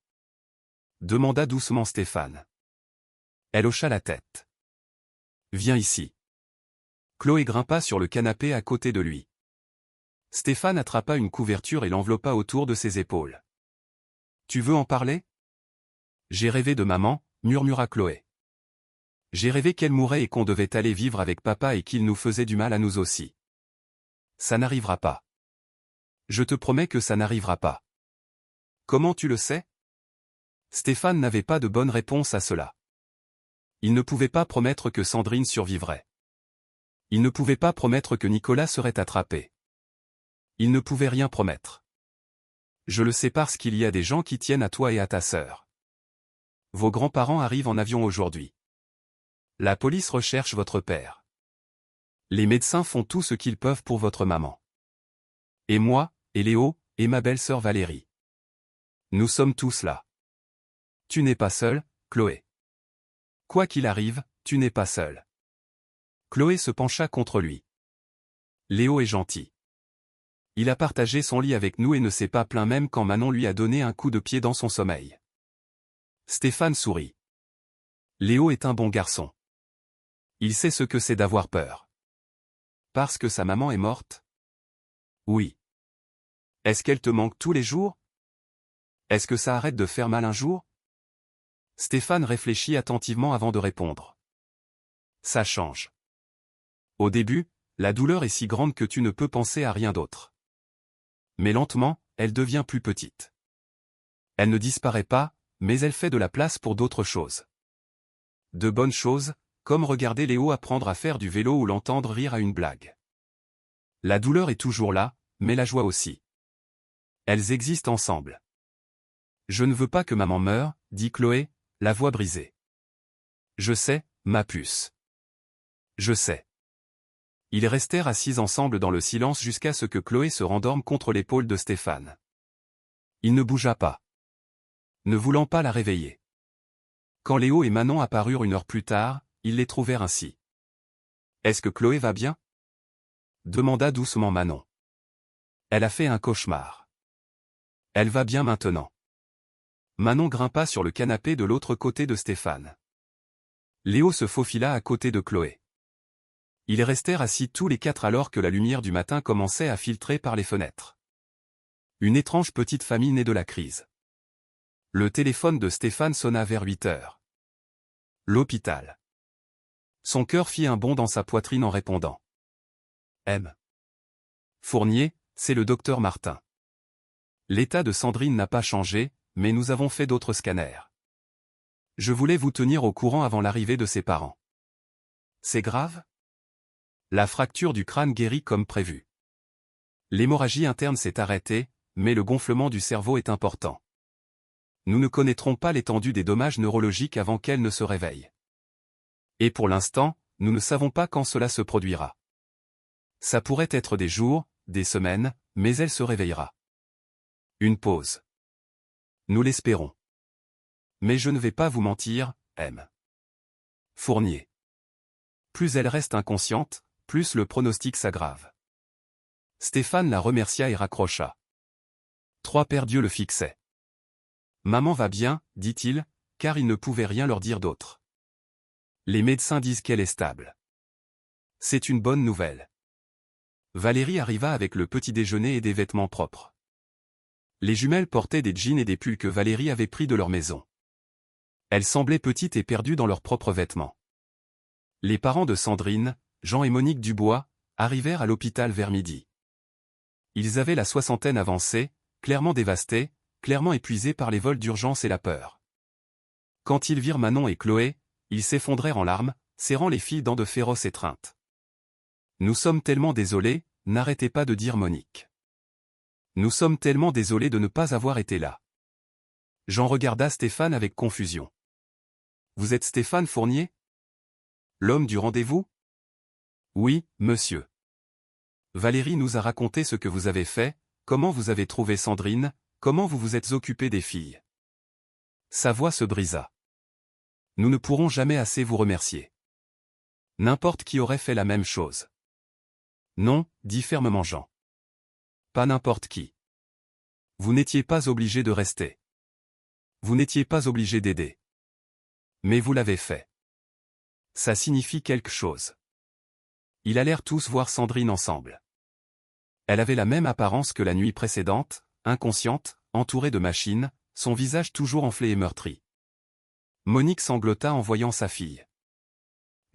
S1: demanda doucement Stéphane. Elle hocha la tête. « Viens ici. » Chloé grimpa sur le canapé à côté de lui. Stéphane attrapa une couverture et l'enveloppa autour de ses épaules. « Tu veux en parler ?» J'ai rêvé de maman, murmura Chloé. J'ai rêvé qu'elle mourait et qu'on devait aller vivre avec papa et qu'il nous faisait du mal à nous aussi. Ça n'arrivera pas. Je te promets que ça n'arrivera pas. Comment tu le sais? Stéphane n'avait pas de bonne réponse à cela. Il ne pouvait pas promettre que Sandrine survivrait. Il ne pouvait pas promettre que Nicolas serait attrapé. Il ne pouvait rien promettre. Je le sais parce qu'il y a des gens qui tiennent à toi et à ta sœur. Vos grands-parents arrivent en avion aujourd'hui. La police recherche votre père. Les médecins font tout ce qu'ils peuvent pour votre maman. Et moi, et Léo, et ma belle-sœur Valérie. Nous sommes tous là. Tu n'es pas seule, Chloé. Quoi qu'il arrive, tu n'es pas seule. Chloé se pencha contre lui. Léo est gentil. Il a partagé son lit avec nous et ne s'est pas plaint même quand Manon lui a donné un coup de pied dans son sommeil. Stéphane sourit. Léo est un bon garçon. Il sait ce que c'est d'avoir peur. Parce que sa maman est morte? Oui. Est-ce qu'elle te manque tous les jours? Est-ce que ça arrête de faire mal un jour? Stéphane réfléchit attentivement avant de répondre. Ça change. Au début, la douleur est si grande que tu ne peux penser à rien d'autre. Mais lentement, elle devient plus petite. Elle ne disparaît pas, mais elle fait de la place pour d'autres choses. De bonnes choses, comme regarder Léo apprendre à faire du vélo ou l'entendre rire à une blague. La douleur est toujours là, mais la joie aussi. Elles existent ensemble. Je ne veux pas que maman meure, dit Chloé, la voix brisée. Je sais, ma puce. Je sais. Ils restèrent assis ensemble dans le silence jusqu'à ce que Chloé se rendorme contre l'épaule de Stéphane. Il ne bougea pas, ne voulant pas la réveiller. Quand Léo et Manon apparurent 1 heure plus tard, ils les trouvèrent ainsi. « Est-ce que Chloé va bien ?» demanda doucement Manon. Elle a fait un cauchemar. Elle va bien maintenant. Manon grimpa sur le canapé de l'autre côté de Stéphane. Léo se faufila à côté de Chloé. Ils restèrent assis tous les 4 alors que la lumière du matin commençait à filtrer par les fenêtres. Une étrange petite famille née de la crise. Le téléphone de Stéphane sonna vers 8 heures. L'hôpital. Son cœur fit un bond dans sa poitrine en répondant. M. Fournier, c'est le docteur Martin. L'état de Sandrine n'a pas changé, mais nous avons fait d'autres scanners. Je voulais vous tenir au courant avant l'arrivée de ses parents. C'est grave? La fracture du crâne guérit comme prévu. L'hémorragie interne s'est arrêtée, mais le gonflement du cerveau est important. Nous ne connaîtrons pas l'étendue des dommages neurologiques avant qu'elle ne se réveille. Et pour l'instant, nous ne savons pas quand cela se produira. Ça pourrait être des jours, des semaines, mais elle se réveillera. Une pause. Nous l'espérons. Mais je ne vais pas vous mentir, M. Fournier. Plus elle reste inconsciente, plus le pronostic s'aggrave. Stéphane la remercia et raccrocha. 3 pères Dieu le fixaient. Maman va bien, dit-il, car il ne pouvait rien leur dire d'autre. Les médecins disent qu'elle est stable. C'est une bonne nouvelle. Valérie arriva avec le petit déjeuner et des vêtements propres. Les jumelles portaient des jeans et des pulls que Valérie avait pris de leur maison. Elles semblaient petites et perdues dans leurs propres vêtements. Les parents de Sandrine, Jean et Monique Dubois, arrivèrent à l'hôpital vers midi. Ils avaient la soixantaine avancée, clairement dévastés, clairement épuisés par les vols d'urgence et la peur. Quand ils virent Manon et Chloé, ils s'effondrèrent en larmes, serrant les filles dans de féroces étreintes. « Nous sommes tellement désolés », n'arrêtez pas de dire Monique. « Nous sommes tellement désolés de ne pas avoir été là. » Jean regarda Stéphane avec confusion. « Vous êtes Stéphane Fournier? L'homme du rendez-vous? » Oui, monsieur. Valérie nous a raconté ce que vous avez fait, comment vous avez trouvé Sandrine, comment vous vous êtes occupé des filles. Sa voix se brisa. Nous ne pourrons jamais assez vous remercier. N'importe qui aurait fait la même chose. Non, dit fermement Jean. Pas n'importe qui. Vous n'étiez pas obligé de rester. Vous n'étiez pas obligé d'aider. Mais vous l'avez fait. Ça signifie quelque chose. Ils allèrent tous voir Sandrine ensemble. Elle avait la même apparence que la nuit précédente, inconsciente, entourée de machines, son visage toujours enflé et meurtri. Monique sanglota en voyant sa fille.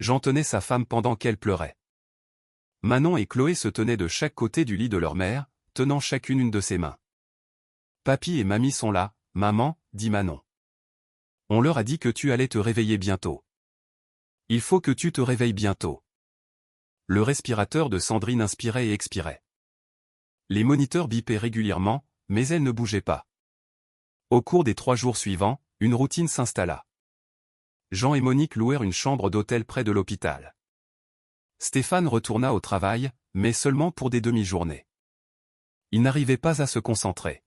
S1: Jean tenait sa femme pendant qu'elle pleurait. Manon et Chloé se tenaient de chaque côté du lit de leur mère, tenant chacune une de ses mains. Papy et mamie sont là, maman, dit Manon. On leur a dit que tu allais te réveiller bientôt. Il faut que tu te réveilles bientôt. Le respirateur de Sandrine inspirait et expirait. Les moniteurs bipaient régulièrement, mais elle ne bougeait pas. Au cours des 3 jours suivants, une routine s'installa. Jean et Monique louèrent une chambre d'hôtel près de l'hôpital. Stéphane retourna au travail, mais seulement pour des demi-journées. Il n'arrivait pas à se concentrer.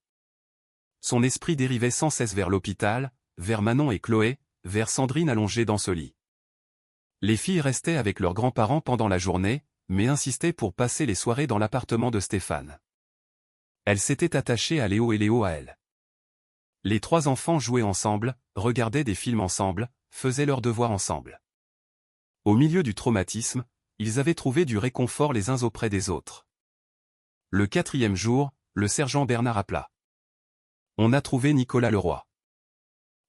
S1: Son esprit dérivait sans cesse vers l'hôpital, vers Manon et Chloé, vers Sandrine allongée dans ce lit. Les filles restaient avec leurs grands-parents pendant la journée, mais insistaient pour passer les soirées dans l'appartement de Stéphane. Elles s'étaient attachées à Léo et Léo à elle. Les 3 enfants jouaient ensemble, regardaient des films ensemble, faisaient leurs devoirs ensemble. Au milieu du traumatisme, ils avaient trouvé du réconfort les uns auprès des autres. Le 4e jour, le sergent Bernard appela. On a trouvé Nicolas Leroy.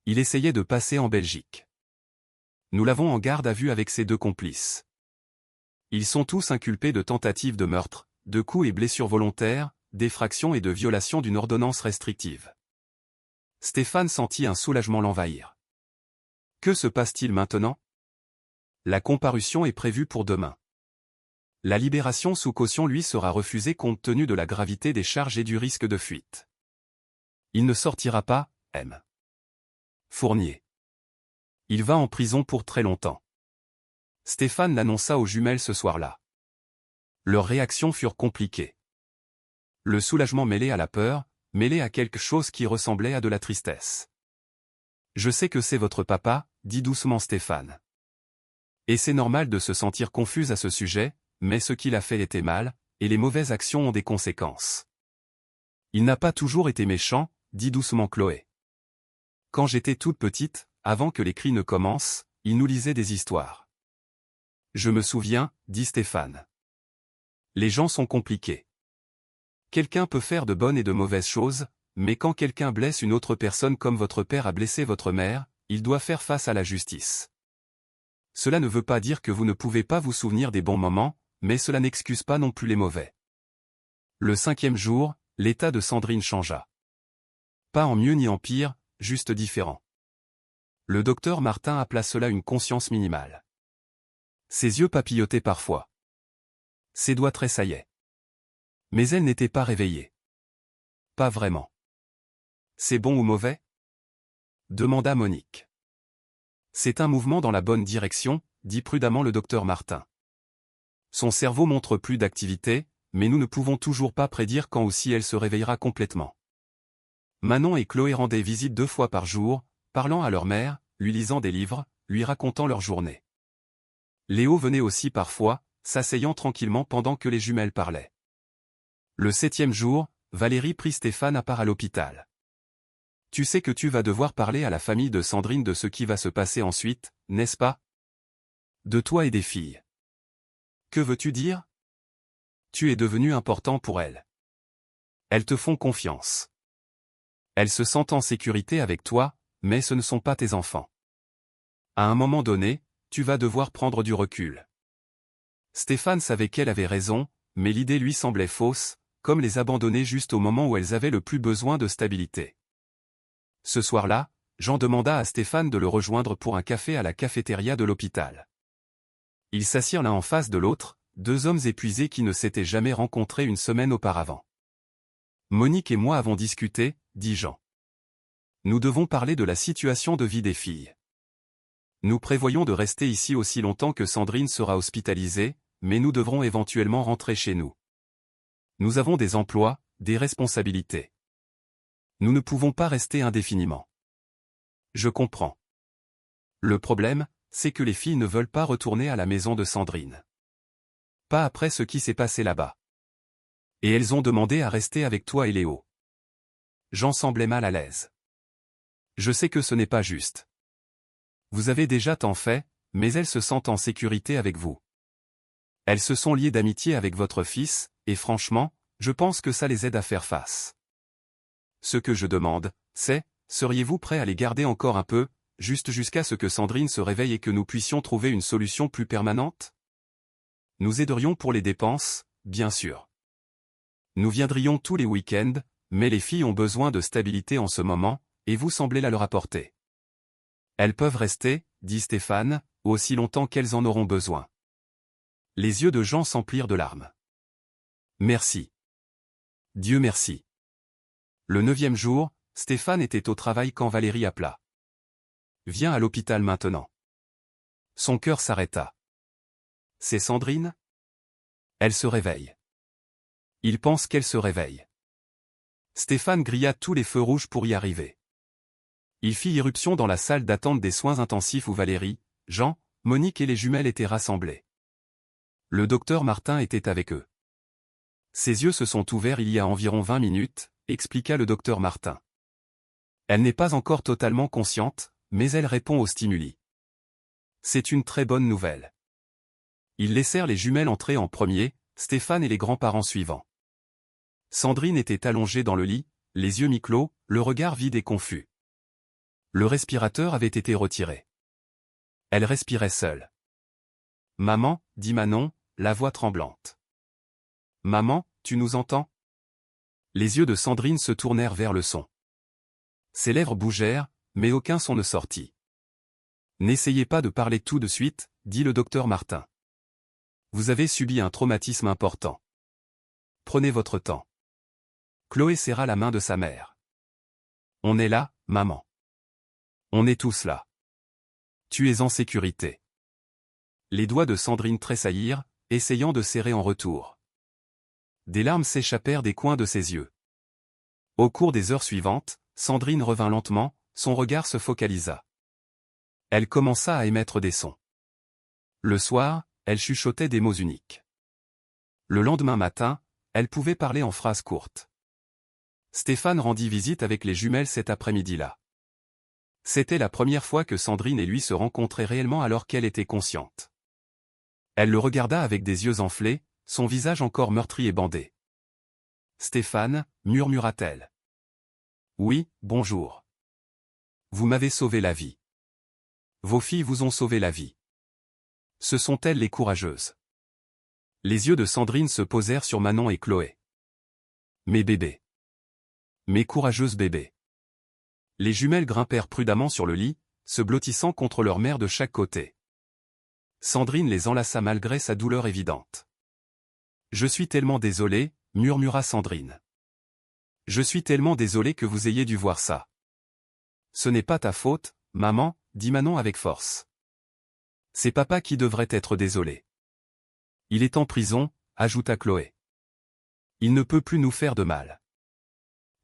S1: Il essayait de passer en Belgique. Nous l'avons en garde à vue avec ses 2 complices. Ils sont tous inculpés de tentative de meurtre, de coups et blessures volontaires, d'effraction et de violation d'une ordonnance restrictive. Stéphane sentit un soulagement l'envahir. Que se passe-t-il maintenant? La comparution est prévue pour demain. La libération sous caution lui sera refusée compte tenu de la gravité des charges et du risque de fuite. Il ne sortira pas, M. Fournier. Il va en prison pour très longtemps. Stéphane l'annonça aux jumelles ce soir-là. Leurs réactions furent compliquées. Le soulagement mêlé à la peur, mêlé à quelque chose qui ressemblait à de la tristesse. Je sais que c'est votre papa, dit doucement Stéphane. Et c'est normal de se sentir confuse à ce sujet, mais ce qu'il a fait était mal, et les mauvaises actions ont des conséquences. Il n'a pas toujours été méchant, dit doucement Chloé. Quand j'étais toute petite, avant que les cris ne commencent, il nous lisait des histoires. Je me souviens, dit Stéphane. Les gens sont compliqués. Quelqu'un peut faire de bonnes et de mauvaises choses, mais quand quelqu'un blesse une autre personne comme votre père a blessé votre mère, il doit faire face à la justice. Cela ne veut pas dire que vous ne pouvez pas vous souvenir des bons moments, mais cela n'excuse pas non plus les mauvais. Le 5e jour, l'état de Sandrine changea. Pas en mieux ni en pire, juste différent. Le docteur Martin appela cela une conscience minimale. Ses yeux papillotaient parfois. Ses doigts tressaillaient. Mais elle n'était pas réveillée. Pas vraiment. C'est bon ou mauvais? Demanda Monique. C'est un mouvement dans la bonne direction, dit prudemment le docteur Martin. Son cerveau montre plus d'activité, mais nous ne pouvons toujours pas prédire quand ou si elle se réveillera complètement. Manon et Chloé rendaient visite 2 fois par jour, parlant à leur mère, lui lisant des livres, lui racontant leur journée. Léo venait aussi parfois, s'asseyant tranquillement pendant que les jumelles parlaient. Le 7e jour, Valérie prit Stéphane à part à l'hôpital. Tu sais que tu vas devoir parler à la famille de Sandrine de ce qui va se passer ensuite, n'est-ce pas? De toi et des filles. Que veux-tu dire? Tu es devenu important pour elles. Elles te font confiance. Elles se sentent en sécurité avec toi, mais ce ne sont pas tes enfants. À un moment donné, tu vas devoir prendre du recul. Stéphane savait qu'elle avait raison, mais l'idée lui semblait fausse, comme les abandonner juste au moment où elles avaient le plus besoin de stabilité. Ce soir-là, Jean demanda à Stéphane de le rejoindre pour un café à la cafétéria de l'hôpital. Ils s'assirent l'un en face de l'autre, 2 hommes épuisés qui ne s'étaient jamais rencontrés une semaine auparavant. Monique et moi avons discuté, dit Jean. Nous devons parler de la situation de vie des filles. Nous prévoyons de rester ici aussi longtemps que Sandrine sera hospitalisée, mais nous devrons éventuellement rentrer chez nous. Nous avons des emplois, des responsabilités. Nous ne pouvons pas rester indéfiniment. Je comprends. Le problème, c'est que les filles ne veulent pas retourner à la maison de Sandrine. Pas après ce qui s'est passé là-bas. Et elles ont demandé à rester avec toi et Léo. Jean semblait mal à l'aise. Je sais que ce n'est pas juste. Vous avez déjà tant fait, mais elles se sentent en sécurité avec vous. Elles se sont liées d'amitié avec votre fils, et franchement, je pense que ça les aide à faire face. Ce que je demande, c'est, seriez-vous prêt à les garder encore un peu, juste jusqu'à ce que Sandrine se réveille et que nous puissions trouver une solution plus permanente? Nous aiderions pour les dépenses, bien sûr. Nous viendrions tous les week-ends, mais les filles ont besoin de stabilité en ce moment, et vous semblez la leur apporter. Elles peuvent rester, dit Stéphane, aussi longtemps qu'elles en auront besoin. Les yeux de Jean s'emplirent de larmes. Merci. Dieu merci. Le 9e jour, Stéphane était au travail quand Valérie appela. Viens à l'hôpital maintenant. Son cœur s'arrêta. C'est Sandrine? Elle se réveille. Il pense qu'elle se réveille. Stéphane grilla tous les feux rouges pour y arriver. Il fit irruption dans la salle d'attente des soins intensifs où Valérie, Jean, Monique et les jumelles étaient rassemblés. Le docteur Martin était avec eux. Ses yeux se sont ouverts il y a environ 20 minutes, expliqua le docteur Martin. Elle n'est pas encore totalement consciente, mais elle répond aux stimuli. C'est une très bonne nouvelle. Ils laissèrent les jumelles entrer en premier, Stéphane et les grands-parents suivants. Sandrine était allongée dans le lit, les yeux mi-clos, le regard vide et confus. Le respirateur avait été retiré. Elle respirait seule. « Maman, dit Manon, la voix tremblante. Maman, tu nous entends ?» Les yeux de Sandrine se tournèrent vers le son. Ses lèvres bougèrent, mais aucun son ne sortit. « N'essayez pas de parler tout de suite, dit le docteur Martin. Vous avez subi un traumatisme important. Prenez votre temps. » Chloé serra la main de sa mère. « On est là, maman. On est tous là. Tu es en sécurité. » Les doigts de Sandrine tressaillirent, essayant de serrer en retour. Des larmes s'échappèrent des coins de ses yeux. Au cours des heures suivantes, Sandrine revint lentement, son regard se focalisa. Elle commença à émettre des sons. Le soir, elle chuchotait des mots uniques. Le lendemain matin, elle pouvait parler en phrases courtes. Stéphane rendit visite avec les jumelles cet après-midi-là. C'était la première fois que Sandrine et lui se rencontraient réellement alors qu'elle était consciente. Elle le regarda avec des yeux enflés, son visage encore meurtri et bandé. « Stéphane, murmura-t-elle. Oui, bonjour. Vous m'avez sauvé la vie. Vos filles vous ont sauvé la vie. Ce sont elles les courageuses. » Les yeux de Sandrine se posèrent sur Manon et Chloé. « Mes bébés. Mes courageuses bébés. » Les jumelles grimpèrent prudemment sur le lit, se blottissant contre leur mère de chaque côté. Sandrine les enlaça malgré sa douleur évidente. « Je suis tellement désolée, » murmura Sandrine. « Je suis tellement désolée que vous ayez dû voir ça. »« Ce n'est pas ta faute, maman, » dit Manon avec force. « C'est papa qui devrait être désolé. »« Il est en prison, » ajouta Chloé. « Il ne peut plus nous faire de mal. »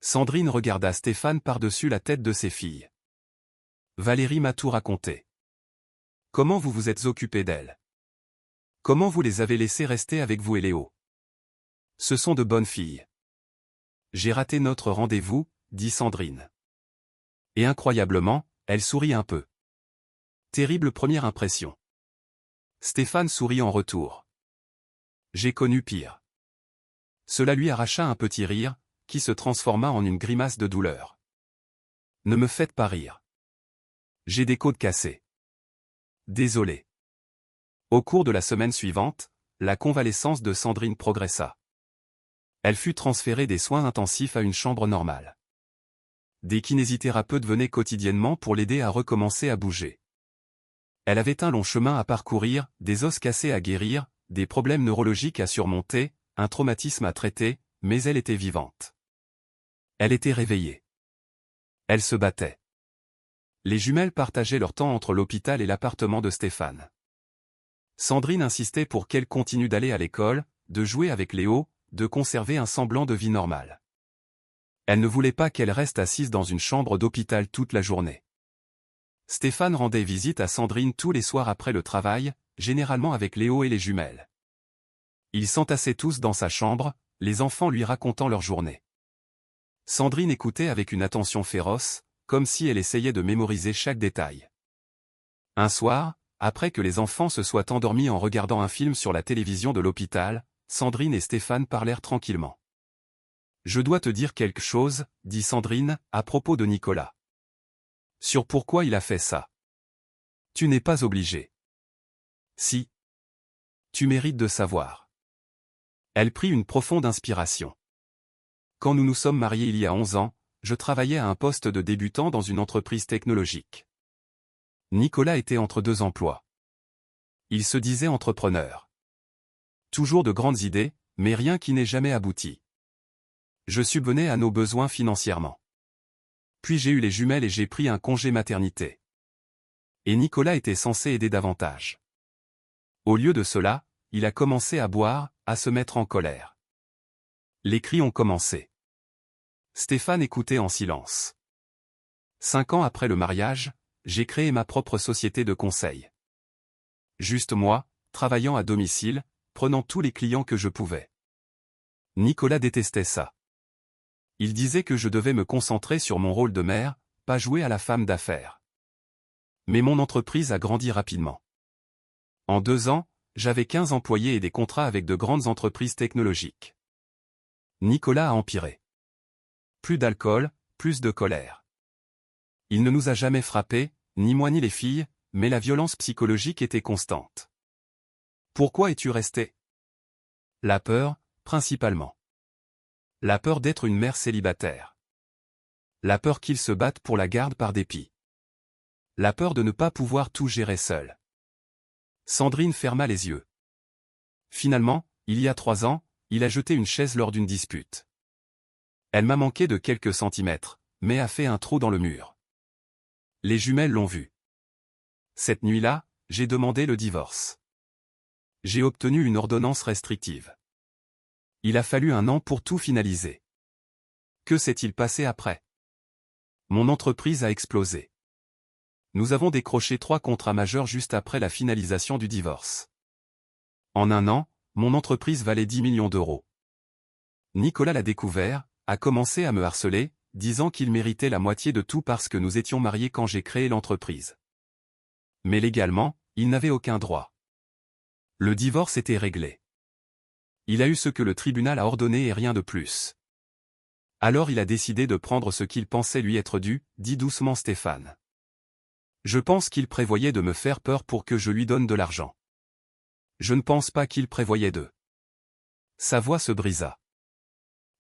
S1: Sandrine regarda Stéphane par-dessus la tête de ses filles. « Valérie m'a tout raconté. Comment vous vous êtes occupé d'elles? Comment vous les avez laissées rester avec vous et Léo? Ce sont de bonnes filles. »« J'ai raté notre rendez-vous, » dit Sandrine. Et incroyablement, elle sourit un peu. Terrible première impression. Stéphane sourit en retour. « J'ai connu pire. » Cela lui arracha un petit rire, qui se transforma en une grimace de douleur. « Ne me faites pas rire. J'ai des côtes cassées. Désolé. » Au cours de la semaine suivante, la convalescence de Sandrine progressa. Elle fut transférée des soins intensifs à une chambre normale. Des kinésithérapeutes venaient quotidiennement pour l'aider à recommencer à bouger. Elle avait un long chemin à parcourir, des os cassés à guérir, des problèmes neurologiques à surmonter, un traumatisme à traiter, mais elle était vivante. Elle était réveillée. Elle se battait. Les jumelles partageaient leur temps entre l'hôpital et l'appartement de Stéphane. Sandrine insistait pour qu'elle continue d'aller à l'école, de jouer avec Léo, de conserver un semblant de vie normale. Elle ne voulait pas qu'elle reste assise dans une chambre d'hôpital toute la journée. Stéphane rendait visite à Sandrine tous les soirs après le travail, généralement avec Léo et les jumelles. Ils s'entassaient tous dans sa chambre, les enfants lui racontant leur journée. Sandrine écoutait avec une attention féroce, comme si elle essayait de mémoriser chaque détail. Un soir, après que les enfants se soient endormis en regardant un film sur la télévision de l'hôpital, Sandrine et Stéphane parlèrent tranquillement. « Je dois te dire quelque chose, » dit Sandrine, à propos de Nicolas. « Sur pourquoi il a fait ça. Tu n'es pas obligé. Si. Tu mérites de savoir. Elle prit une profonde inspiration. Quand nous nous sommes mariés il y a 11 ans, je travaillais à un poste de débutant dans une entreprise technologique. Nicolas était entre deux emplois. Il se disait entrepreneur. Toujours de grandes idées, mais rien qui n'ait jamais abouti. Je subvenais à nos besoins financièrement. Puis j'ai eu les jumelles et j'ai pris un congé maternité. Et Nicolas était censé aider davantage. Au lieu de cela, il a commencé à boire, à se mettre en colère. Les cris ont commencé. Stéphane écoutait en silence. 5 ans après le mariage, j'ai créé ma propre société de conseil. Juste moi, travaillant à domicile, prenant tous les clients que je pouvais. Nicolas détestait ça. Il disait que je devais me concentrer sur mon rôle de mère, pas jouer à la femme d'affaires. Mais mon entreprise a grandi rapidement. En 2 ans, j'avais 15 employés et des contrats avec de grandes entreprises technologiques. Nicolas a empiré. Plus d'alcool, plus de colère. Il ne nous a jamais frappés, ni moi ni les filles, mais la violence psychologique était constante. Pourquoi es-tu resté? La peur, principalement. La peur d'être une mère célibataire. La peur qu'il se batte pour la garde par dépit. La peur de ne pas pouvoir tout gérer seule. Sandrine ferma les yeux. Finalement, il y a 3 ans, il a jeté une chaise lors d'une dispute. Elle m'a manqué de quelques centimètres, mais a fait un trou dans le mur. Les jumelles l'ont vu. Cette nuit-là, j'ai demandé le divorce. J'ai obtenu une ordonnance restrictive. Il a fallu 1 an pour tout finaliser. Que s'est-il passé après? Mon entreprise a explosé. Nous avons décroché 3 contrats majeurs juste après la finalisation du divorce. En 1 an, mon entreprise valait 10 millions d'euros. Nicolas l'a découvert, a commencé à me harceler, disant qu'il méritait la moitié de tout parce que nous étions mariés quand j'ai créé l'entreprise. Mais légalement, il n'avait aucun droit. Le divorce était réglé. Il a eu ce que le tribunal a ordonné et rien de plus. Alors il a décidé de prendre ce qu'il pensait lui être dû, dit doucement Stéphane. Je pense qu'il prévoyait de me faire peur pour que je lui donne de l'argent. Je ne pense pas qu'il prévoyait de. Sa voix se brisa.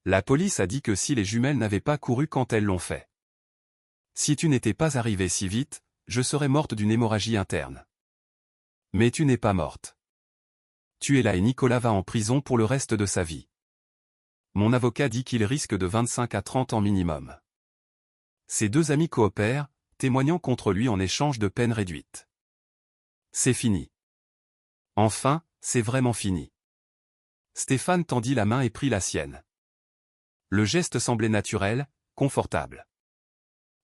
S1: La police a dit que si les jumelles n'avaient pas couru quand elles l'ont fait. Si tu n'étais pas arrivé si vite, je serais morte d'une hémorragie interne. Mais tu n'es pas morte. Tu es là et Nicolas va en prison pour le reste de sa vie. Mon avocat dit qu'il risque de 25 à 30 ans minimum. Ses 2 amis coopèrent, témoignant contre lui en échange de peine réduite. C'est fini. Enfin, c'est vraiment fini. Stéphane tendit la main et prit la sienne. Le geste semblait naturel, confortable.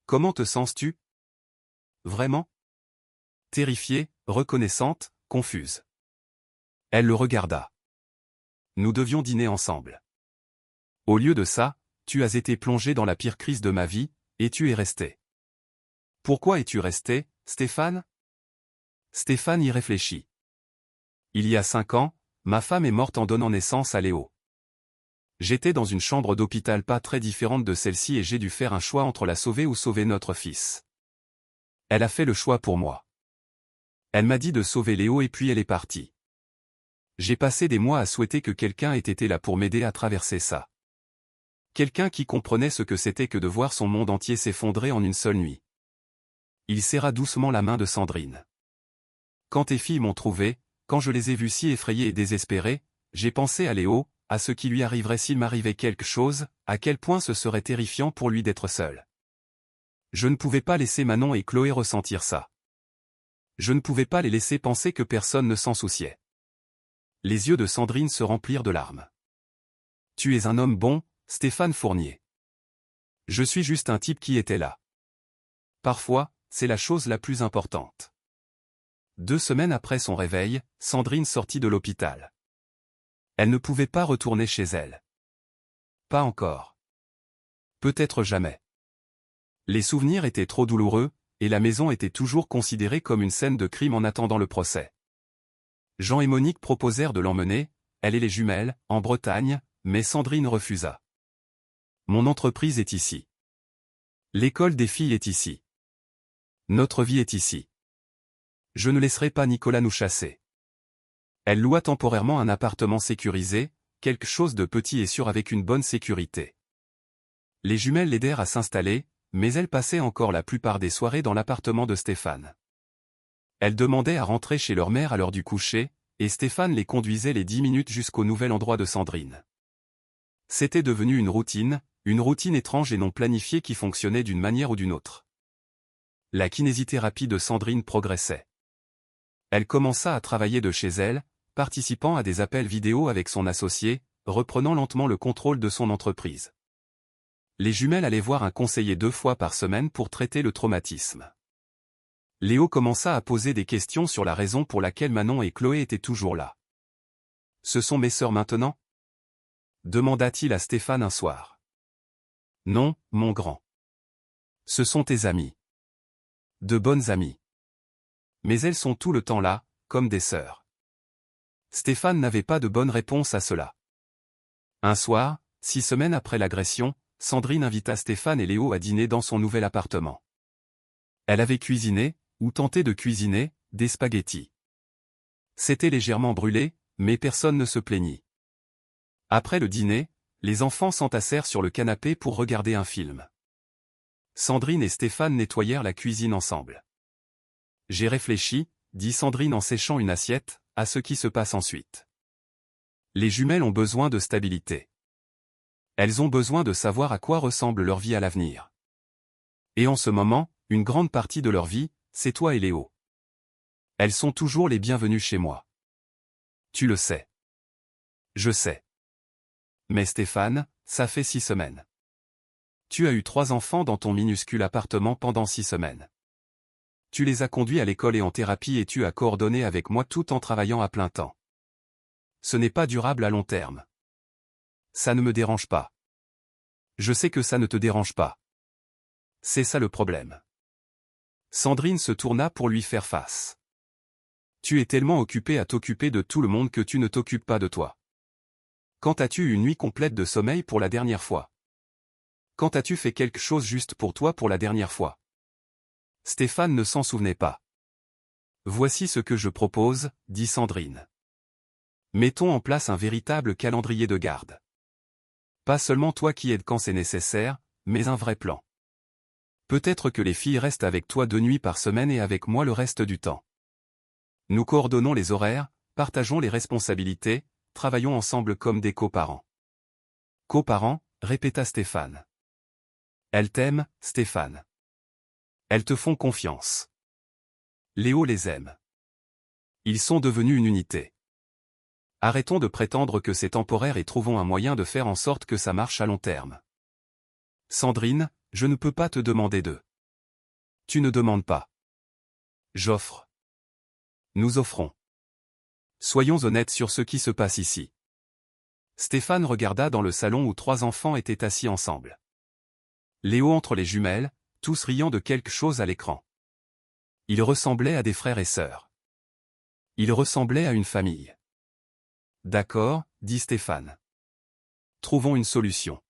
S1: Comment te sens-tu? Vraiment? Terrifiée, reconnaissante, confuse. Elle le regarda. Nous devions dîner ensemble. Au lieu de ça, tu as été plongé dans la pire crise de ma vie, et tu es resté. Pourquoi es-tu resté, Stéphane? Stéphane y réfléchit. Il y a 5 ans, ma femme est morte en donnant naissance à Léo. J'étais dans une chambre d'hôpital pas très différente de celle-ci et j'ai dû faire un choix entre la sauver ou sauver notre fils. Elle a fait le choix pour moi. Elle m'a dit de sauver Léo et puis elle est partie. J'ai passé des mois à souhaiter que quelqu'un ait été là pour m'aider à traverser ça. Quelqu'un qui comprenait ce que c'était que de voir son monde entier s'effondrer en une seule nuit. Il serra doucement la main de Sandrine. Quand tes filles m'ont trouvé, quand je les ai vues si effrayées et désespérées, j'ai pensé à Léo, à ce qui lui arriverait s'il m'arrivait quelque chose, à quel point ce serait terrifiant pour lui d'être seul. Je ne pouvais pas laisser Manon et Chloé ressentir ça. Je ne pouvais pas les laisser penser que personne ne s'en souciait. Les yeux de Sandrine se remplirent de larmes. Tu es un homme bon, Stéphane Fournier. Je suis juste un type qui était là. Parfois, c'est la chose la plus importante. 2 semaines après son réveil, Sandrine sortit de l'hôpital. Elle ne pouvait pas retourner chez elle. Pas encore. Peut-être jamais. Les souvenirs étaient trop douloureux, et la maison était toujours considérée comme une scène de crime en attendant le procès. Jean et Monique proposèrent de l'emmener, elle et les jumelles, en Bretagne, mais Sandrine refusa. Mon entreprise est ici. L'école des filles est ici. Notre vie est ici. Je ne laisserai pas Nicolas nous chasser. Elle loua temporairement un appartement sécurisé, quelque chose de petit et sûr avec une bonne sécurité. Les jumelles l'aidèrent à s'installer, mais elles passaient encore la plupart des soirées dans l'appartement de Stéphane. Elles demandaient à rentrer chez leur mère à l'heure du coucher, et Stéphane les conduisait les 10 minutes jusqu'au nouvel endroit de Sandrine. C'était devenu une routine étrange et non planifiée qui fonctionnait d'une manière ou d'une autre. La kinésithérapie de Sandrine progressait. Elle commença à travailler de chez elle, participant à des appels vidéo avec son associé, reprenant lentement le contrôle de son entreprise. Les jumelles allaient voir un conseiller 2 fois par semaine pour traiter le traumatisme. Léo commença à poser des questions sur la raison pour laquelle Manon et Chloé étaient toujours là. « Ce sont mes sœurs maintenant ?» demanda-t-il à Stéphane un soir. « Non, mon grand. Ce sont tes amies. De bonnes amies. Mais elles sont tout le temps là, comme des sœurs. » Stéphane n'avait pas de bonne réponse à cela. Un soir, 6 semaines après l'agression, Sandrine invita Stéphane et Léo à dîner dans son nouvel appartement. Elle avait cuisiné, ou tenté de cuisiner, des spaghettis. C'était légèrement brûlé, mais personne ne se plaignit. Après le dîner, les enfants s'entassèrent sur le canapé pour regarder un film. Sandrine et Stéphane nettoyèrent la cuisine ensemble. « J'ai réfléchi, » dit Sandrine en séchant une assiette, « à ce qui se passe ensuite. Les jumelles ont besoin de stabilité. Elles ont besoin de savoir à quoi ressemble leur vie à l'avenir. Et en ce moment, une grande partie de leur vie, c'est toi et Léo. Elles sont toujours les bienvenues chez moi. Tu le sais. Je sais. Mais Stéphane, ça fait 6 semaines. Tu as eu 3 enfants dans ton minuscule appartement pendant 6 semaines. Tu les as conduits à l'école et en thérapie et tu as coordonné avec moi tout en travaillant à plein temps. Ce n'est pas durable à long terme. Ça ne me dérange pas. Je sais que ça ne te dérange pas. C'est ça le problème. » Sandrine se tourna pour lui faire face. « Tu es tellement occupé à t'occuper de tout le monde que tu ne t'occupes pas de toi. Quand as-tu eu une nuit complète de sommeil pour la dernière fois? Quand as-tu fait quelque chose juste pour toi pour la dernière fois? » Stéphane ne s'en souvenait pas. « Voici ce que je propose, » dit Sandrine. « Mettons en place un véritable calendrier de garde. Pas seulement toi qui aides quand c'est nécessaire, mais un vrai plan. Peut-être que les filles restent avec toi 2 nuits par semaine et avec moi le reste du temps. Nous coordonnons les horaires, partageons les responsabilités, travaillons ensemble comme des coparents. » « Coparents » répéta Stéphane. « Elles t'aiment, Stéphane. Elles te font confiance. Léo les aime. Ils sont devenus une unité. Arrêtons de prétendre que c'est temporaire et trouvons un moyen de faire en sorte que ça marche à long terme. Sandrine, je ne peux pas te demander de. Tu ne demandes pas. J'offre. Nous offrons. Soyons honnêtes sur ce qui se passe ici. Stéphane regarda dans le salon où 3 enfants étaient assis ensemble. Léo entre les jumelles, tous riant de quelque chose à l'écran. Ils ressemblaient à des frères et sœurs. Ils ressemblaient à une famille. D'accord, dit Stéphane. Trouvons une solution.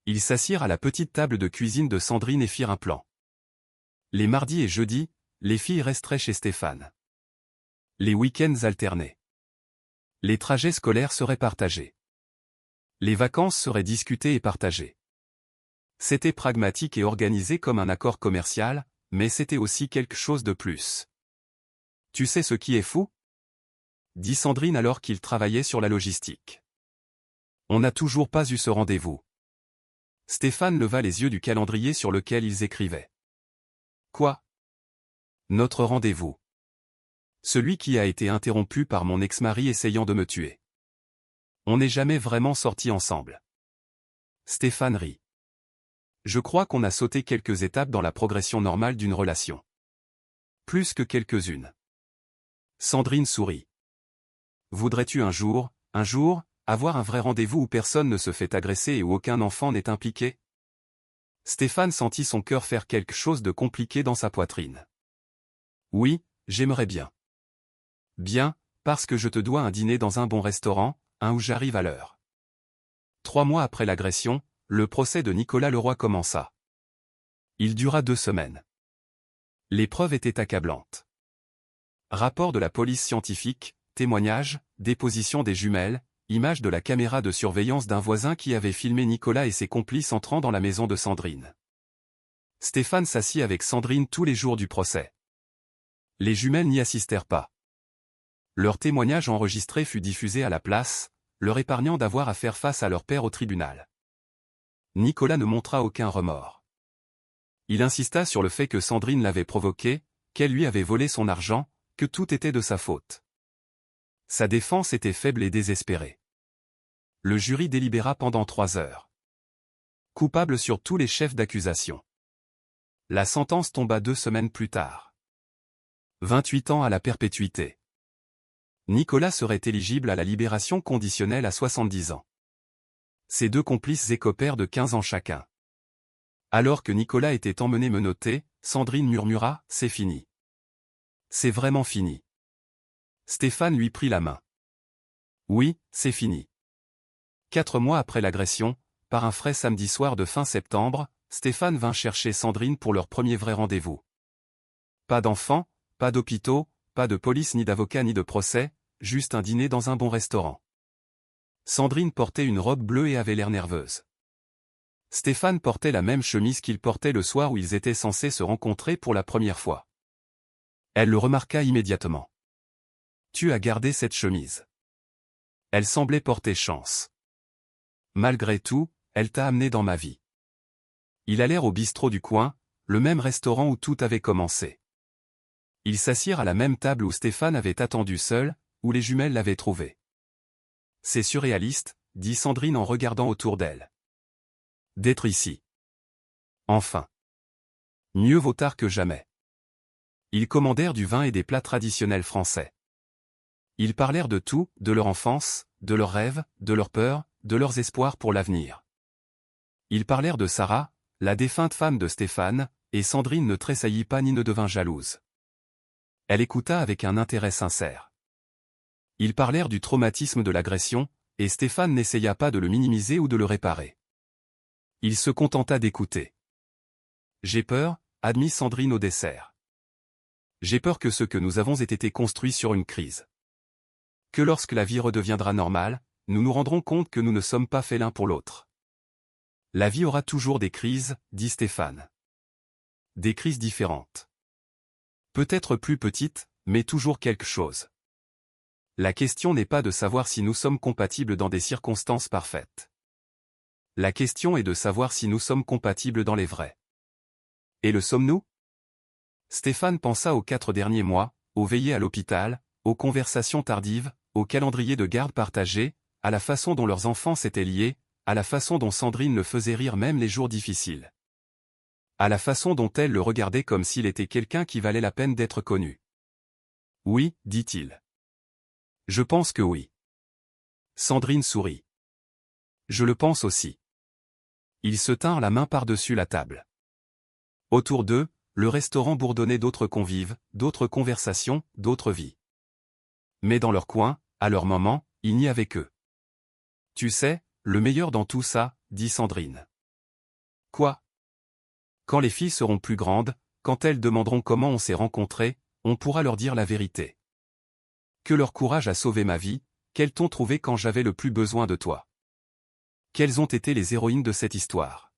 S1: Ils s'assirent à la petite table de cuisine de Sandrine et firent un plan. Les mardis et jeudis, les filles resteraient chez Stéphane. Les week-ends alternés. Les trajets scolaires seraient partagés. Les vacances seraient discutées et partagées. C'était pragmatique et organisé comme un accord commercial, mais c'était aussi quelque chose de plus. Tu sais ce qui est fou? Dit Sandrine alors qu'ils travaillaient sur la logistique. On n'a toujours pas eu ce rendez-vous. Stéphane leva les yeux du calendrier sur lequel ils écrivaient. Quoi? Notre rendez-vous. Celui qui a été interrompu par mon ex-mari essayant de me tuer. On n'est jamais vraiment sortis ensemble. Stéphane rit. Je crois qu'on a sauté quelques étapes dans la progression normale d'une relation. Plus que quelques-unes. Sandrine sourit. Voudrais-tu un jour, avoir un vrai rendez-vous où personne ne se fait agresser et où aucun enfant n'est impliqué? Stéphane sentit son cœur faire quelque chose de compliqué dans sa poitrine. Oui, j'aimerais bien. Bien, parce que je te dois un dîner dans un bon restaurant, un où j'arrive à l'heure. 3 mois après l'agression, le procès de Nicolas Leroy commença. Il dura 2 semaines. Les preuves étaient accablantes. Rapport de la police scientifique, témoignages, déposition des jumelles, images de la caméra de surveillance d'un voisin qui avait filmé Nicolas et ses complices entrant dans la maison de Sandrine. Stéphane s'assit avec Sandrine tous les jours du procès. Les jumelles n'y assistèrent pas. Leur témoignage enregistré fut diffusé à la place, leur épargnant d'avoir à faire face à leur père au tribunal. Nicolas ne montra aucun remords. Il insista sur le fait que Sandrine l'avait provoqué, qu'elle lui avait volé son argent, que tout était de sa faute. Sa défense était faible et désespérée. Le jury délibéra pendant 3 heures. Coupable sur tous les chefs d'accusation. La sentence tomba 2 semaines plus tard. 28 ans à la perpétuité. Nicolas serait éligible à la libération conditionnelle à 70 ans. Ses 2 complices écopèrent de 15 ans chacun. Alors que Nicolas était emmené menotté, Sandrine murmura « C'est fini. C'est vraiment fini. » Stéphane lui prit la main. « Oui, c'est fini. » 4 mois après l'agression, par un frais samedi soir de fin septembre, Stéphane vint chercher Sandrine pour leur premier vrai rendez-vous. Pas d'enfants, pas d'hôpitaux, pas de police ni d'avocat ni de procès, juste un dîner dans un bon restaurant. Sandrine portait une robe bleue et avait l'air nerveuse. Stéphane portait la même chemise qu'il portait le soir où ils étaient censés se rencontrer pour la première fois. Elle le remarqua immédiatement. « Tu as gardé cette chemise. » Elle semblait porter chance. « Malgré tout, elle t'a amené dans ma vie. » Ils allèrent au bistrot du coin, le même restaurant où tout avait commencé. Ils s'assirent à la même table où Stéphane avait attendu seul, où les jumelles l'avaient trouvé. « C'est surréaliste, » dit Sandrine en regardant autour d'elle. « D'être ici. Enfin. Mieux vaut tard que jamais. » Ils commandèrent du vin et des plats traditionnels français. Ils parlèrent de tout, de leur enfance, de leurs rêves, de leurs peurs, de leurs espoirs pour l'avenir. Ils parlèrent de Sarah, la défunte femme de Stéphane, et Sandrine ne tressaillit pas ni ne devint jalouse. Elle écouta avec un intérêt sincère. Ils parlèrent du traumatisme de l'agression, et Stéphane n'essaya pas de le minimiser ou de le réparer. Il se contenta d'écouter. « J'ai peur, » admit Sandrine au dessert. « J'ai peur que ce que nous avons ait été construit sur une crise. Que lorsque la vie redeviendra normale, nous nous rendrons compte que nous ne sommes pas faits l'un pour l'autre. » La vie aura toujours des crises, dit Stéphane. Des crises différentes. Peut-être plus petites, mais toujours quelque chose. La question n'est pas de savoir si nous sommes compatibles dans des circonstances parfaites. La question est de savoir si nous sommes compatibles dans les vrais. Et le sommes-nous? Stéphane pensa aux 4 derniers mois, aux veillées à l'hôpital, aux conversations tardives, au calendrier de garde partagé, à la façon dont leurs enfants s'étaient liés, à la façon dont Sandrine le faisait rire même les jours difficiles. À la façon dont elle le regardait comme s'il était quelqu'un qui valait la peine d'être connu. « Oui, dit-il. Je pense que oui. » Sandrine sourit. « Je le pense aussi. » Ils se tinrent la main par-dessus la table. Autour d'eux, le restaurant bourdonnait d'autres convives, d'autres conversations, d'autres vies. Mais dans leur coin, à leur moment, il n'y avait qu'eux. « Tu sais, le meilleur dans tout ça, » dit Sandrine. « Quoi ? » Quand les filles seront plus grandes, quand elles demanderont comment on s'est rencontrés, on pourra leur dire la vérité. Que leur courage a sauvé ma vie, qu'elles t'ont trouvé quand j'avais le plus besoin de toi. Quelles ont été les héroïnes de cette histoire?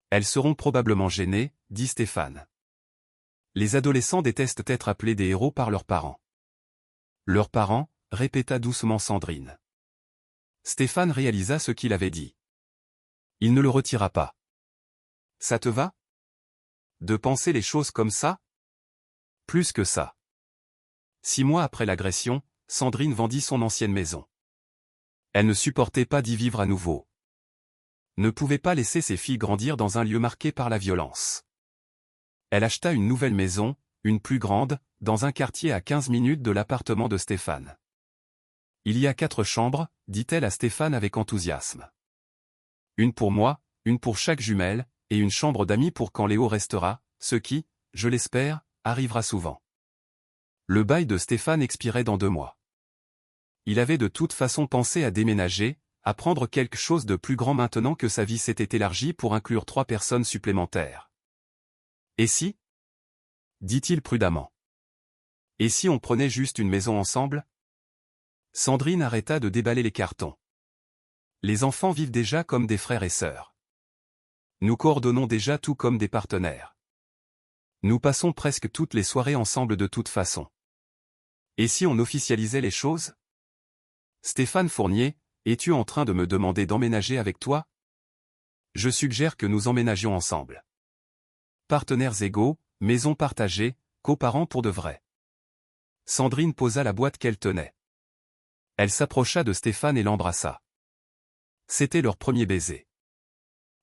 S1: Elles seront probablement gênées, dit Stéphane. Les adolescents détestent être appelés des héros par leurs parents. Leurs parents, répéta doucement Sandrine. Stéphane réalisa ce qu'il avait dit. Il ne le retira pas. Ça te va? De penser les choses comme ça? Plus que ça. 6 mois après l'agression, Sandrine vendit son ancienne maison. Elle ne supportait pas d'y vivre à nouveau. Ne pouvait pas laisser ses filles grandir dans un lieu marqué par la violence. Elle acheta une nouvelle maison, une plus grande, dans un quartier à 15 minutes de l'appartement de Stéphane. Il y a 4 chambres, dit-elle à Stéphane avec enthousiasme. Une pour moi, une pour chaque jumelle, et une chambre d'amis pour quand Léo restera, ce qui, je l'espère, arrivera souvent. Le bail de Stéphane expirait dans 2 mois. Il avait de toute façon pensé à déménager, à prendre quelque chose de plus grand maintenant que sa vie s'était élargie pour inclure 3 personnes supplémentaires. Et si? dit-il prudemment. Et si on prenait juste une maison ensemble? Sandrine arrêta de déballer les cartons. Les enfants vivent déjà comme des frères et sœurs. Nous coordonnons déjà tout comme des partenaires. Nous passons presque toutes les soirées ensemble de toute façon. Et si on officialisait les choses? Stéphane Fournier, es-tu en train de me demander d'emménager avec toi? Je suggère que nous emménagions ensemble. Partenaires égaux, maison partagée, coparents pour de vrai. Sandrine posa la boîte qu'elle tenait. Elle s'approcha de Stéphane et l'embrassa. C'était leur premier baiser.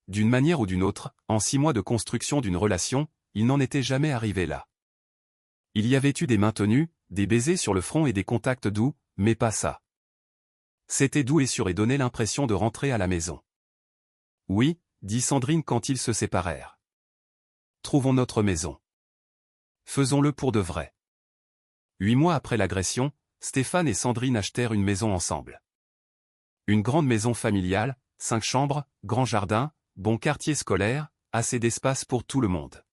S1: D'une manière ou d'une autre, en 6 mois de construction d'une relation, il n'en était jamais arrivé là. Il y avait eu des mains tenues, des baisers sur le front et des contacts doux, mais pas ça. C'était doux et sûr et donnait l'impression de rentrer à la maison. Oui, dit Sandrine quand ils se séparèrent. Trouvons notre maison. Faisons-le pour de vrai. 8 mois après l'agression, Stéphane et Sandrine achetèrent une maison ensemble. Une grande maison familiale, 5 chambres, grand jardin, bon quartier scolaire, assez d'espace pour tout le monde.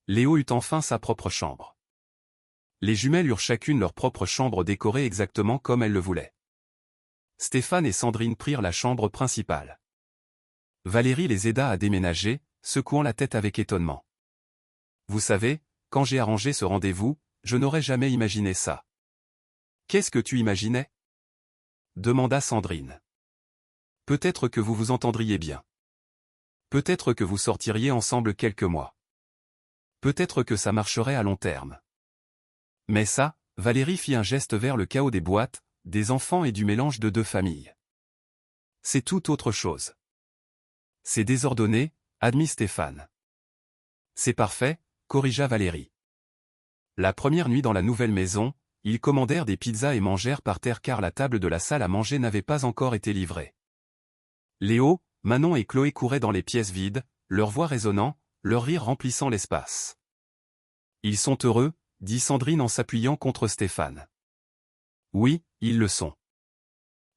S1: Léo eut enfin sa propre chambre. Les jumelles eurent chacune leur propre chambre décorée exactement comme elles le voulaient. Stéphane et Sandrine prirent la chambre principale. Valérie les aida à déménager, secouant la tête avec étonnement. Vous savez, quand j'ai arrangé ce rendez-vous, je n'aurais jamais imaginé ça. Qu'est-ce que tu imaginais? Demanda Sandrine. Peut-être que vous vous entendriez bien. Peut-être que vous sortiriez ensemble quelques mois. Peut-être que ça marcherait à long terme. Mais ça, Valérie fit un geste vers le chaos des boîtes, des enfants et du mélange de 2 familles. C'est tout autre chose. C'est désordonné, admit Stéphane. C'est parfait, corrigea Valérie. La première nuit dans la nouvelle maison, ils commandèrent des pizzas et mangèrent par terre car la table de la salle à manger n'avait pas encore été livrée. Léo, Manon et Chloé couraient dans les pièces vides, leur voix résonnant, leur rire remplissant l'espace. Ils sont heureux, dit Sandrine en s'appuyant contre Stéphane. Oui, ils le sont.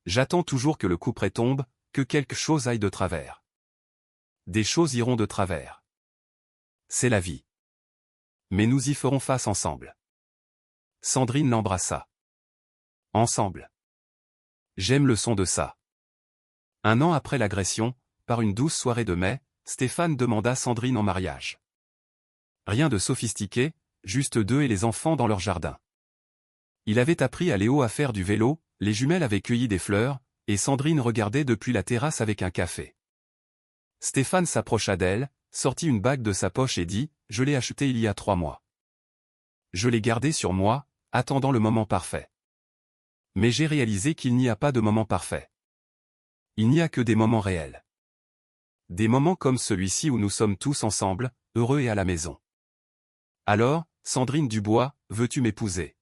S1: J'attends toujours que le couperet tombe, que quelque chose aille de travers. Des choses iront de travers. C'est la vie. Mais nous y ferons face ensemble. Sandrine l'embrassa. Ensemble. J'aime le son de ça. 1 an après l'agression, par une douce soirée de mai, Stéphane demanda Sandrine en mariage. Rien de sophistiqué, juste 2 et les enfants dans leur jardin. Il avait appris à Léo à faire du vélo, les jumelles avaient cueilli des fleurs, et Sandrine regardait depuis la terrasse avec un café. Stéphane s'approcha d'elle, sortit une bague de sa poche et dit « Je l'ai achetée il y a 3 mois. Je l'ai gardée sur moi, attendant le moment parfait. Mais j'ai réalisé qu'il n'y a pas de moment parfait. Il n'y a que des moments réels. Des moments comme celui-ci où nous sommes tous ensemble, heureux et à la maison. Alors, Sandrine Dubois, veux-tu m'épouser?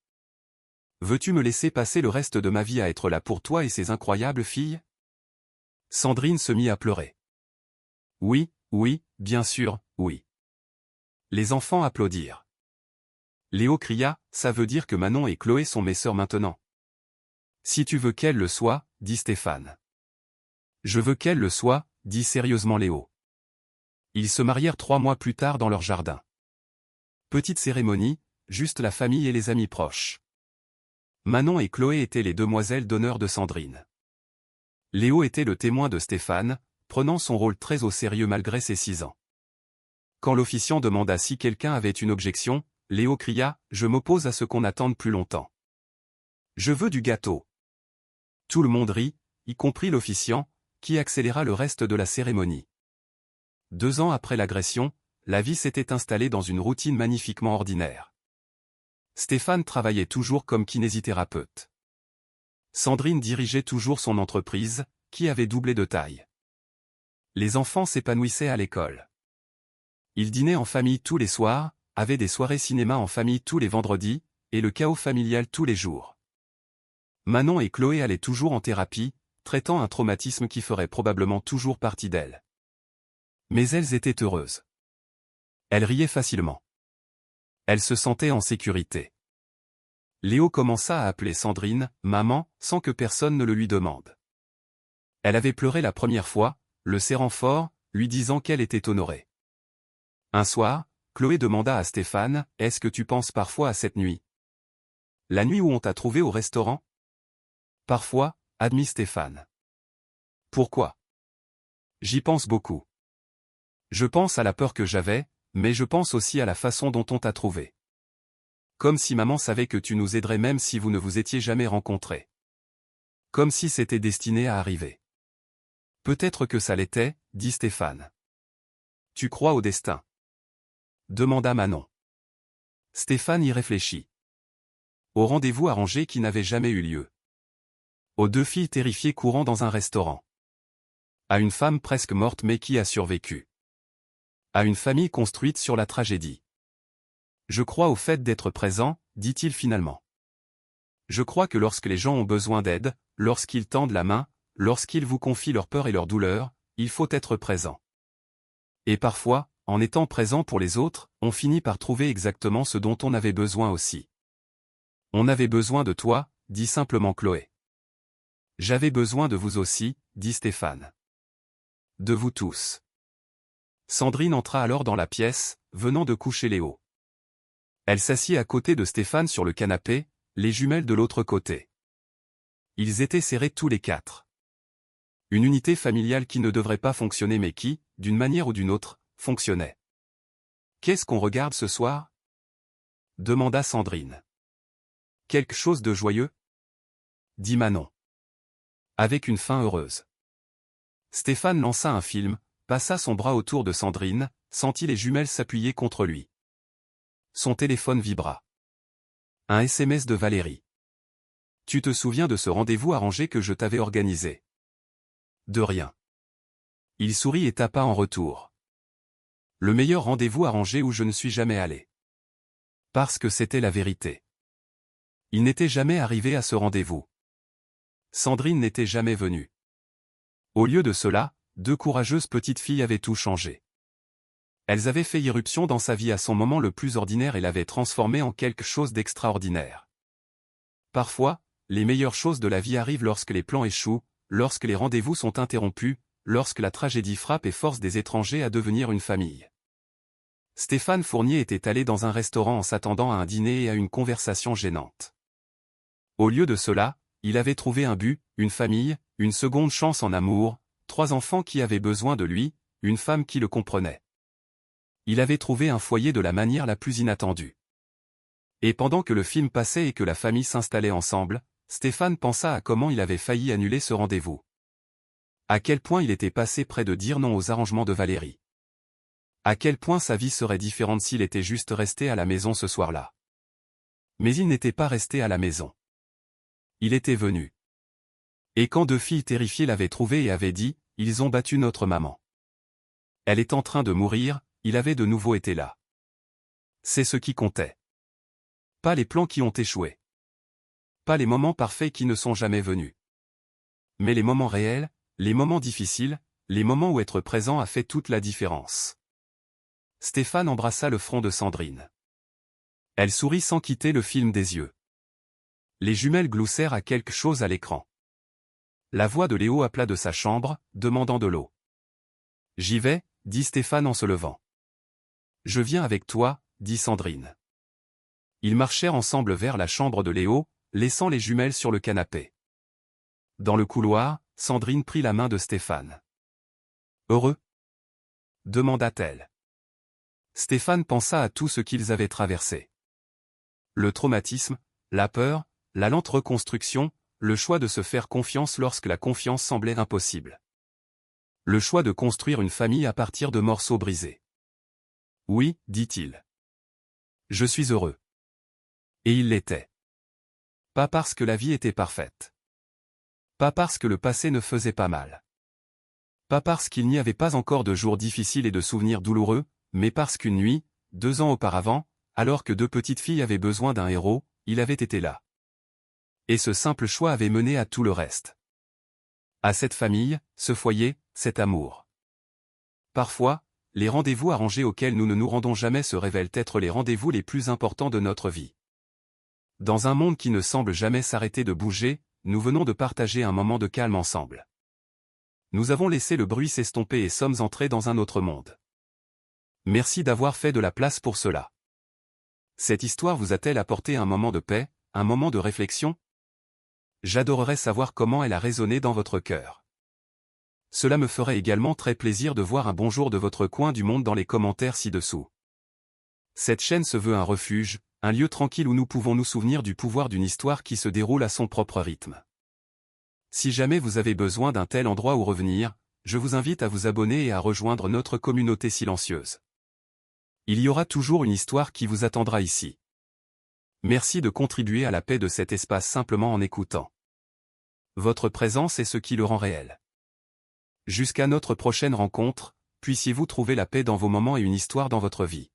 S1: Veux-tu me laisser passer le reste de ma vie à être là pour toi et ces incroyables filles? » Sandrine se mit à pleurer. Oui, oui, bien sûr, oui. Les enfants applaudirent. Léo cria, ça veut dire que Manon et Chloé sont mes sœurs maintenant. Si tu veux qu'elles le soient, dit Stéphane. Je veux qu'elles le soient, dit sérieusement Léo. Ils se marièrent 3 mois plus tard dans leur jardin. Petite cérémonie, juste la famille et les amis proches. Manon et Chloé étaient les demoiselles d'honneur de Sandrine. Léo était le témoin de Stéphane, prenant son rôle très au sérieux malgré ses 6 ans. Quand l'officiant demanda si quelqu'un avait une objection, Léo cria « Je m'oppose à ce qu'on attende plus longtemps. Je veux du gâteau. » Tout le monde rit, y compris l'officiant, qui accéléra le reste de la cérémonie. 2 ans après l'agression, la vie s'était installée dans une routine magnifiquement ordinaire. Stéphane travaillait toujours comme kinésithérapeute. Sandrine dirigeait toujours son entreprise, qui avait doublé de taille. Les enfants s'épanouissaient à l'école. Ils dînaient en famille tous les soirs, avaient des soirées cinéma en famille tous les vendredis, et le chaos familial tous les jours. Manon et Chloé allaient toujours en thérapie, traitant un traumatisme qui ferait probablement toujours partie d'elles. Mais elles étaient heureuses. Elles riaient facilement. Elles se sentaient en sécurité. Léo commença à appeler Sandrine « maman » sans que personne ne le lui demande. Elle avait pleuré la première fois, le serrant fort, lui disant qu'elle était honorée. Un soir, Chloé demanda à Stéphane, « Est-ce que tu penses parfois à cette nuit? La nuit où on t'a trouvé au restaurant? » Parfois, admit Stéphane. Pourquoi? J'y pense beaucoup. Je pense à la peur que j'avais, mais je pense aussi à la façon dont on t'a trouvé. Comme si maman savait que tu nous aiderais même si vous ne vous étiez jamais rencontrés. Comme si c'était destiné à arriver. Peut-être que ça l'était, dit Stéphane. Tu crois au destin? Demanda Manon. Stéphane y réfléchit. Au rendez-vous arrangé qui n'avait jamais eu lieu. Aux deux filles terrifiées courant dans un restaurant. À une femme presque morte mais qui a survécu. À une famille construite sur la tragédie. Je crois au fait d'être présent, dit-il finalement. Je crois que lorsque les gens ont besoin d'aide, lorsqu'ils tendent la main, lorsqu'ils vous confient leur peur et leur douleur, il faut être présent. Et parfois, en étant présent pour les autres, on finit par trouver exactement ce dont on avait besoin aussi. On avait besoin de toi, dit simplement Chloé. J'avais besoin de vous aussi, dit Stéphane. De vous tous. Sandrine entra alors dans la pièce, venant de coucher Léo. Elle s'assit à côté de Stéphane sur le canapé, les jumelles de l'autre côté. Ils étaient serrés tous les quatre. Une unité familiale qui ne devrait pas fonctionner mais qui, d'une manière ou d'une autre, fonctionnait. « Qu'est-ce qu'on regarde ce soir ?» demanda Sandrine. « Quelque chose de joyeux ?» dit Manon. Avec une fin heureuse. Stéphane lança un film, passa son bras autour de Sandrine, sentit les jumelles s'appuyer contre lui. Son téléphone vibra. Un SMS de Valérie. « Tu te souviens de ce rendez-vous arrangé que je t'avais organisé ? » De rien. Il sourit et tapa en retour. Le meilleur rendez-vous arrangé où je ne suis jamais allé. Parce que c'était la vérité. Il n'était jamais arrivé à ce rendez-vous. Sandrine n'était jamais venue. Au lieu de cela, deux courageuses petites filles avaient tout changé. Elles avaient fait irruption dans sa vie à son moment le plus ordinaire et l'avaient transformé en quelque chose d'extraordinaire. Parfois, les meilleures choses de la vie arrivent lorsque les plans échouent, lorsque les rendez-vous sont interrompus, lorsque la tragédie frappe et force des étrangers à devenir une famille. Stéphane Fournier était allé dans un restaurant en s'attendant à un dîner et à une conversation gênante. Au lieu de cela, il avait trouvé un but, une famille, une seconde chance en amour, 3 enfants qui avaient besoin de lui, une femme qui le comprenait. Il avait trouvé un foyer de la manière la plus inattendue. Et pendant que le film passait et que la famille s'installait ensemble, Stéphane pensa à comment il avait failli annuler ce rendez-vous. À quel point il était passé près de dire non aux arrangements de Valérie. À quel point sa vie serait différente s'il était juste resté à la maison ce soir-là. Mais il n'était pas resté à la maison. Il était venu. Et quand 2 filles terrifiées l'avaient trouvé et avaient dit, « Ils ont battu notre maman. Elle est en train de mourir », il avait de nouveau été là. C'est ce qui comptait. Pas les plans qui ont échoué. Pas les moments parfaits qui ne sont jamais venus. Mais les moments réels, les moments difficiles, les moments où être présent a fait toute la différence. Stéphane embrassa le front de Sandrine. Elle sourit sans quitter le film des yeux. Les jumelles gloussèrent à quelque chose à l'écran. La voix de Léo appela de sa chambre, demandant de l'eau. « J'y vais, » dit Stéphane en se levant. « Je viens avec toi, » dit Sandrine. Ils marchèrent ensemble vers la chambre de Léo, laissant les jumelles sur le canapé. Dans le couloir, Sandrine prit la main de Stéphane. « Heureux ?» demanda-t-elle. Stéphane pensa à tout ce qu'ils avaient traversé. Le traumatisme, la peur, la lente reconstruction, le choix de se faire confiance lorsque la confiance semblait impossible. Le choix de construire une famille à partir de morceaux brisés. « Oui, » dit-il. « Je suis heureux. » Et il l'était. Pas parce que la vie était parfaite. Pas parce que le passé ne faisait pas mal. Pas parce qu'il n'y avait pas encore de jours difficiles et de souvenirs douloureux, mais parce qu'une nuit, 2 ans auparavant, alors que 2 petites filles avaient besoin d'un héros, il avait été là. Et ce simple choix avait mené à tout le reste. À cette famille, ce foyer, cet amour. Parfois, les rendez-vous arrangés auxquels nous ne nous rendons jamais se révèlent être les rendez-vous les plus importants de notre vie. Dans un monde qui ne semble jamais s'arrêter de bouger, nous venons de partager un moment de calme ensemble. Nous avons laissé le bruit s'estomper et sommes entrés dans un autre monde. Merci d'avoir fait de la place pour cela. Cette histoire vous a-t-elle apporté un moment de paix, un moment de réflexion? J'adorerais savoir comment elle a résonné dans votre cœur. Cela me ferait également très plaisir de voir un bonjour de votre coin du monde dans les commentaires ci-dessous. Cette chaîne se veut un refuge, un lieu tranquille où nous pouvons nous souvenir du pouvoir d'une histoire qui se déroule à son propre rythme. Si jamais vous avez besoin d'un tel endroit où revenir, je vous invite à vous abonner et à rejoindre notre communauté silencieuse. Il y aura toujours une histoire qui vous attendra ici. Merci de contribuer à la paix de cet espace simplement en écoutant. Votre présence est ce qui le rend réel. Jusqu'à notre prochaine rencontre, puissiez-vous trouver la paix dans vos moments et une histoire dans votre vie.